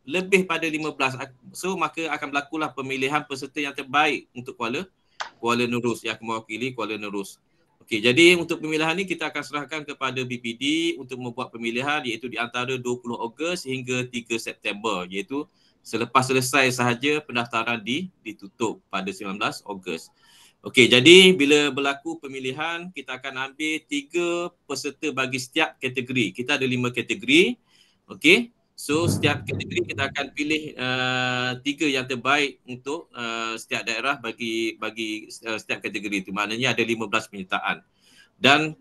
lebih pada 15. So maka akan berlakulah pemilihan peserta yang terbaik untuk Kuala Nerus yang mewakili Kuala Nerus. Okey, jadi untuk pemilihan ni kita akan serahkan kepada BPD untuk membuat pemilihan iaitu di antara 20 Ogos hingga 3 September iaitu selepas selesai sahaja pendaftaran ditutup pada 19 Ogos. Okey, jadi bila berlaku pemilihan, kita akan ambil 3 peserta bagi setiap kategori. Kita ada 5 kategori. Okey, so setiap kategori kita akan pilih 3 yang terbaik untuk setiap daerah bagi setiap kategori itu. Maknanya ada 15 penyertaan. Dan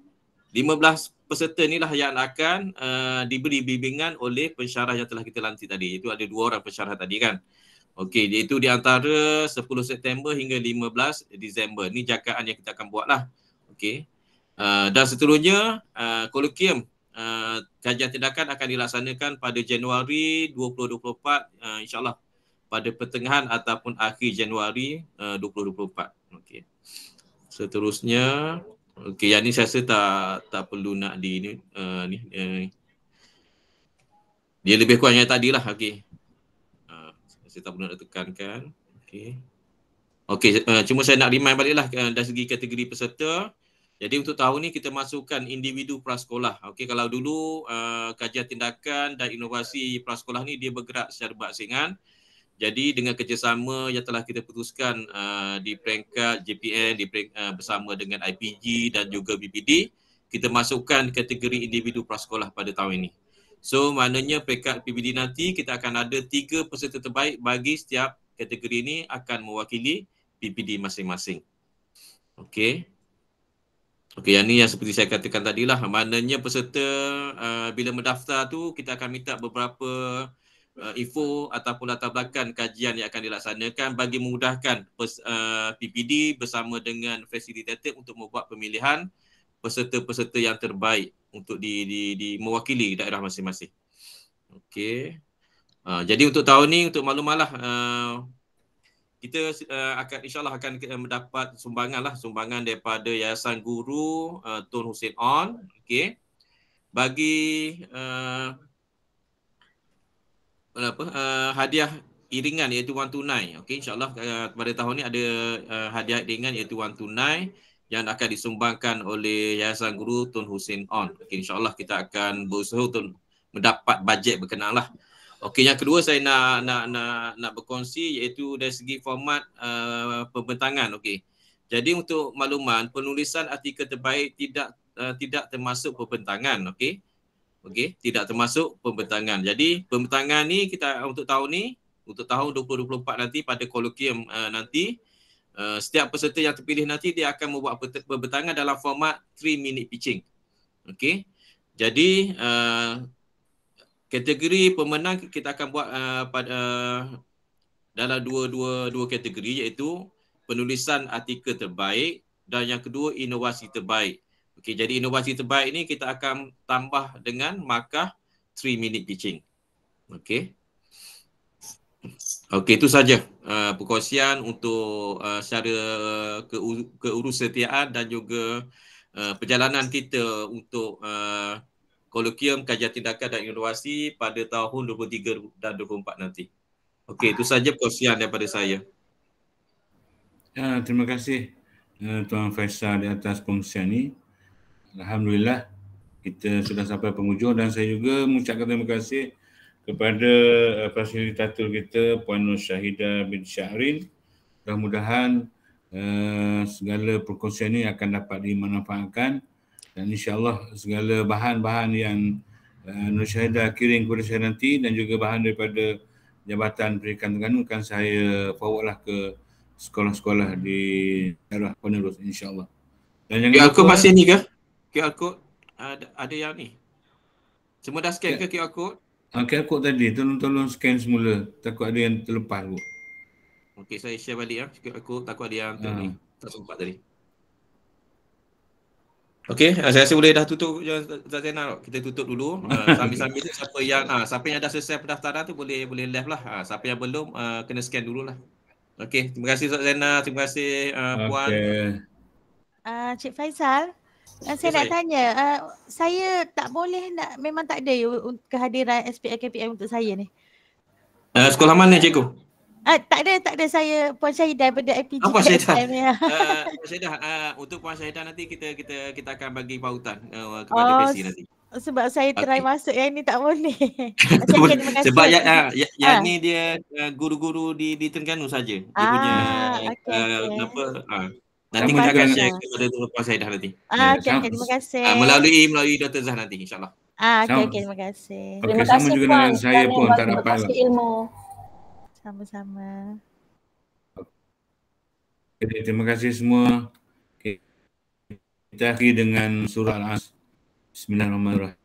15 peserta inilah yang akan diberi bimbingan oleh pensyarah yang telah kita lantik tadi. Itu ada 2 orang pensyarah tadi kan. Okey, iaitu di antara 10 September hingga 15 Disember. Ini jakaan yang kita akan buat lah. Okey. Dan seterusnya, kolokium kajian tindakan akan dilaksanakan pada Januari 2024, insyaAllah pada pertengahan ataupun akhir Januari 2024. Okey. Seterusnya, okey, yang ni saya rasa tak perlu nak dia lebih kurang yang tadi lah. Okey. Saya tak perlu nak tekankan. Okey. Okey, cuma saya nak remind balik lah dari segi kategori peserta. Jadi untuk tahun ni kita masukkan individu prasekolah. Okey, kalau dulu kajian tindakan dan inovasi prasekolah ni dia bergerak secara berasingan. Jadi dengan kerjasama yang telah kita putuskan di peringkat JPN bersama dengan IPG dan juga BPD, kita masukkan kategori individu prasekolah pada tahun ini. So maknanya peringkat PBD nanti kita akan ada 3 peserta terbaik bagi setiap kategori ini akan mewakili PPD masing-masing. Okey. Okey, yang ni yang seperti saya katakan tadi lah. Maknanya peserta bila mendaftar tu kita akan minta beberapa info ataupun latar belakang kajian yang akan dilaksanakan bagi memudahkan PPD bersama dengan fasilitator untuk membuat pemilihan peserta-peserta yang terbaik untuk mewakili daerah masing-masing. Okey. Jadi untuk tahun ni, untuk maklumatlah, kita akan insyaAllah akan mendapat sumbangan daripada Yayasan Guru Tun Hussein On. Okey. Bagi hadiah iringan iaitu wang tunai. Okey, insyaAllah pada tahun ni ada hadiah iringan iaitu wang tunai yang akan disumbangkan oleh Yayasan Guru Tun Hussein On. Okey, insyaAllah kita akan berusaha untuk mendapat bajet berkenaan lah. Okey, yang kedua saya nak berkongsi iaitu dari segi format pembentangan. Okey. Jadi untuk makluman, penulisan artikel terbaik tidak termasuk pembentangan. Okey. Okey, tidak termasuk pembentangan. Jadi pembentangan ni kita untuk tahun 2024 nanti pada kolokium nanti, setiap peserta yang terpilih nanti dia akan membuat pembentangan dalam format 3-minute pitching. Okey. Jadi kategori pemenang kita akan buat pada dalam dua kategori, iaitu penulisan artikel terbaik dan yang kedua inovasi terbaik. Okey, jadi inovasi terbaik ni kita akan tambah dengan markah 3-minute pitching. Okey. Okey, itu saja perkongsian untuk secara keurusetiaan dan juga perjalanan kita untuk kolokium kajian tindakan dan inovasi pada tahun 23 dan 24 nanti. Okey, itu saja perkongsian daripada saya. Terima kasih Tuan Faisal di atas perkongsian ini. Alhamdulillah kita sudah sampai penghujung dan saya juga mengucapkan terima kasih kepada fasilitator kita Puan Nur Syahidah bin Syahrin. Mudah-mudahan segala perkongsian ini akan dapat dimanfaatkan dan insyaAllah segala bahan-bahan yang Nur Syahidah kirim kepada saya nanti dan juga bahan daripada Jabatan Pendidikan Terengganu akan saya forwardlah ke sekolah-sekolah di daerah penerus insyaAllah. Dan QR code masih ni ke? QR code ada yang ni? Semua dah scan ke QR code? QR code tadi, tolong scan semula. Takut ada yang terlepas kot. Okey, saya share balik ya QR code, takut ada yang ni tak sempat tadi. Okey, saya rasa boleh dah tutup Ustaz Zainal. Kita tutup dulu. Sambil-sambil tu siapa yang dah selesai pendaftaran tu boleh left lah. Siapa yang belum kena scan dululah. Okey, terima kasih Ustaz Zainal, terima kasih Puan. Cik Faisal, saya nak tanya, saya tak boleh memang tak ada kehadiran SPL KPM untuk saya ni. Sekolah mana cikgu? Tak ada, saya Puan Syahidah daripada IPG Puan Syahidah. KPM ya. Puan Syahidah, untuk Puan Syahidah nanti kita akan bagi pautan kepada PSC nanti. Sebab saya try masuk yang ni tak boleh. Sebab yang ni dia guru-guru di Terengganu saja. Dia punya nanti kita akan share kepada Puan Syahidah nanti. Terima kasih. Melalui Dr. Zah nanti insyaAllah. Terima kasih. Terima kasih sama juga dengan saya pun tak dapat ilmu. Sama-sama. Okay, terima kasih semua. Okay. Kita akhiri dengan surah Al-Asr. Bismillahirrahmanirrahim.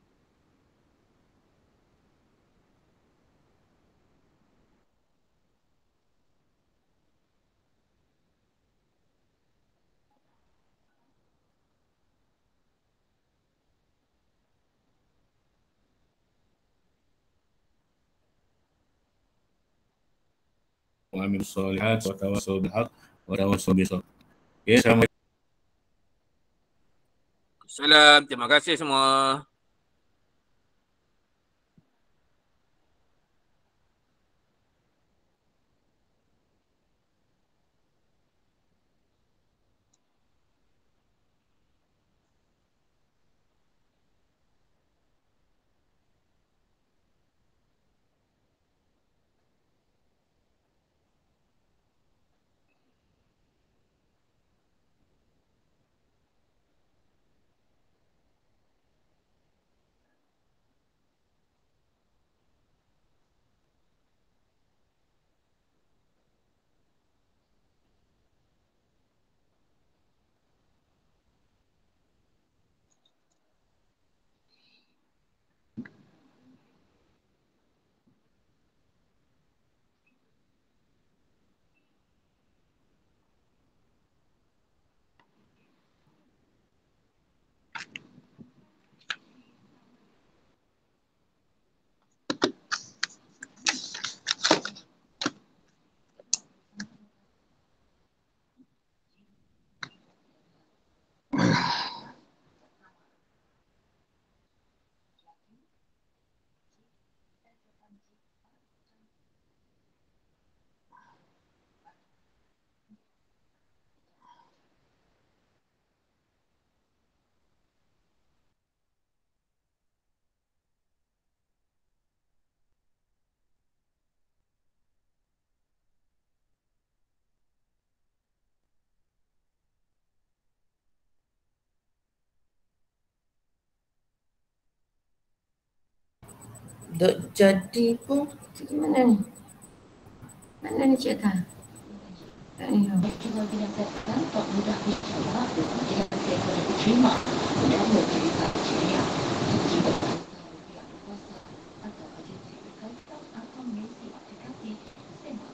وعملوا الصالحات وتواصوا بالحق وتواصوا بالصبر. Okay, Assalamualaikum. Salam, terima kasih semua. Dok jadi pun gimana ni? Mana ni Cik Tan? Tak ni. Cuma bila katakan tak mudah bicara, tidak boleh diterima dan menjadi ceria. Jika yang berkuasa atau agensi berkaitan atau mengisi aplikasi sembah.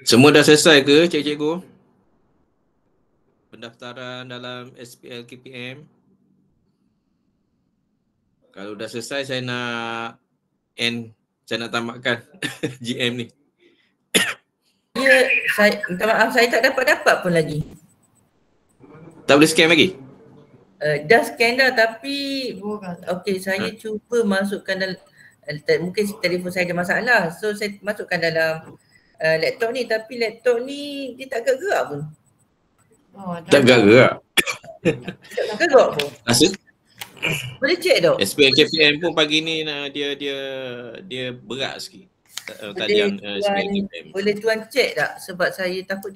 Semua dah selesai ke cikgu-cikgu? Pendaftaran dalam SPL KPM. Kalau dah selesai saya nak tamatkan GM ni. Ya, saya minta maaf saya tak dapat pun lagi. Tak boleh scan lagi? Dah scan dah tapi okey saya cuba masukkan dalam mungkin telefon saya ada masalah. So saya masukkan dalam laptop ni tapi laptop ni dia tak gerak pun. Tak gerak. Tak gerak pun. Asyik. Boleh check tak? SPL KPM pun pagi ni dia berat sikit. Talian SPL KPM. Boleh tuan check tak? Sebab saya takut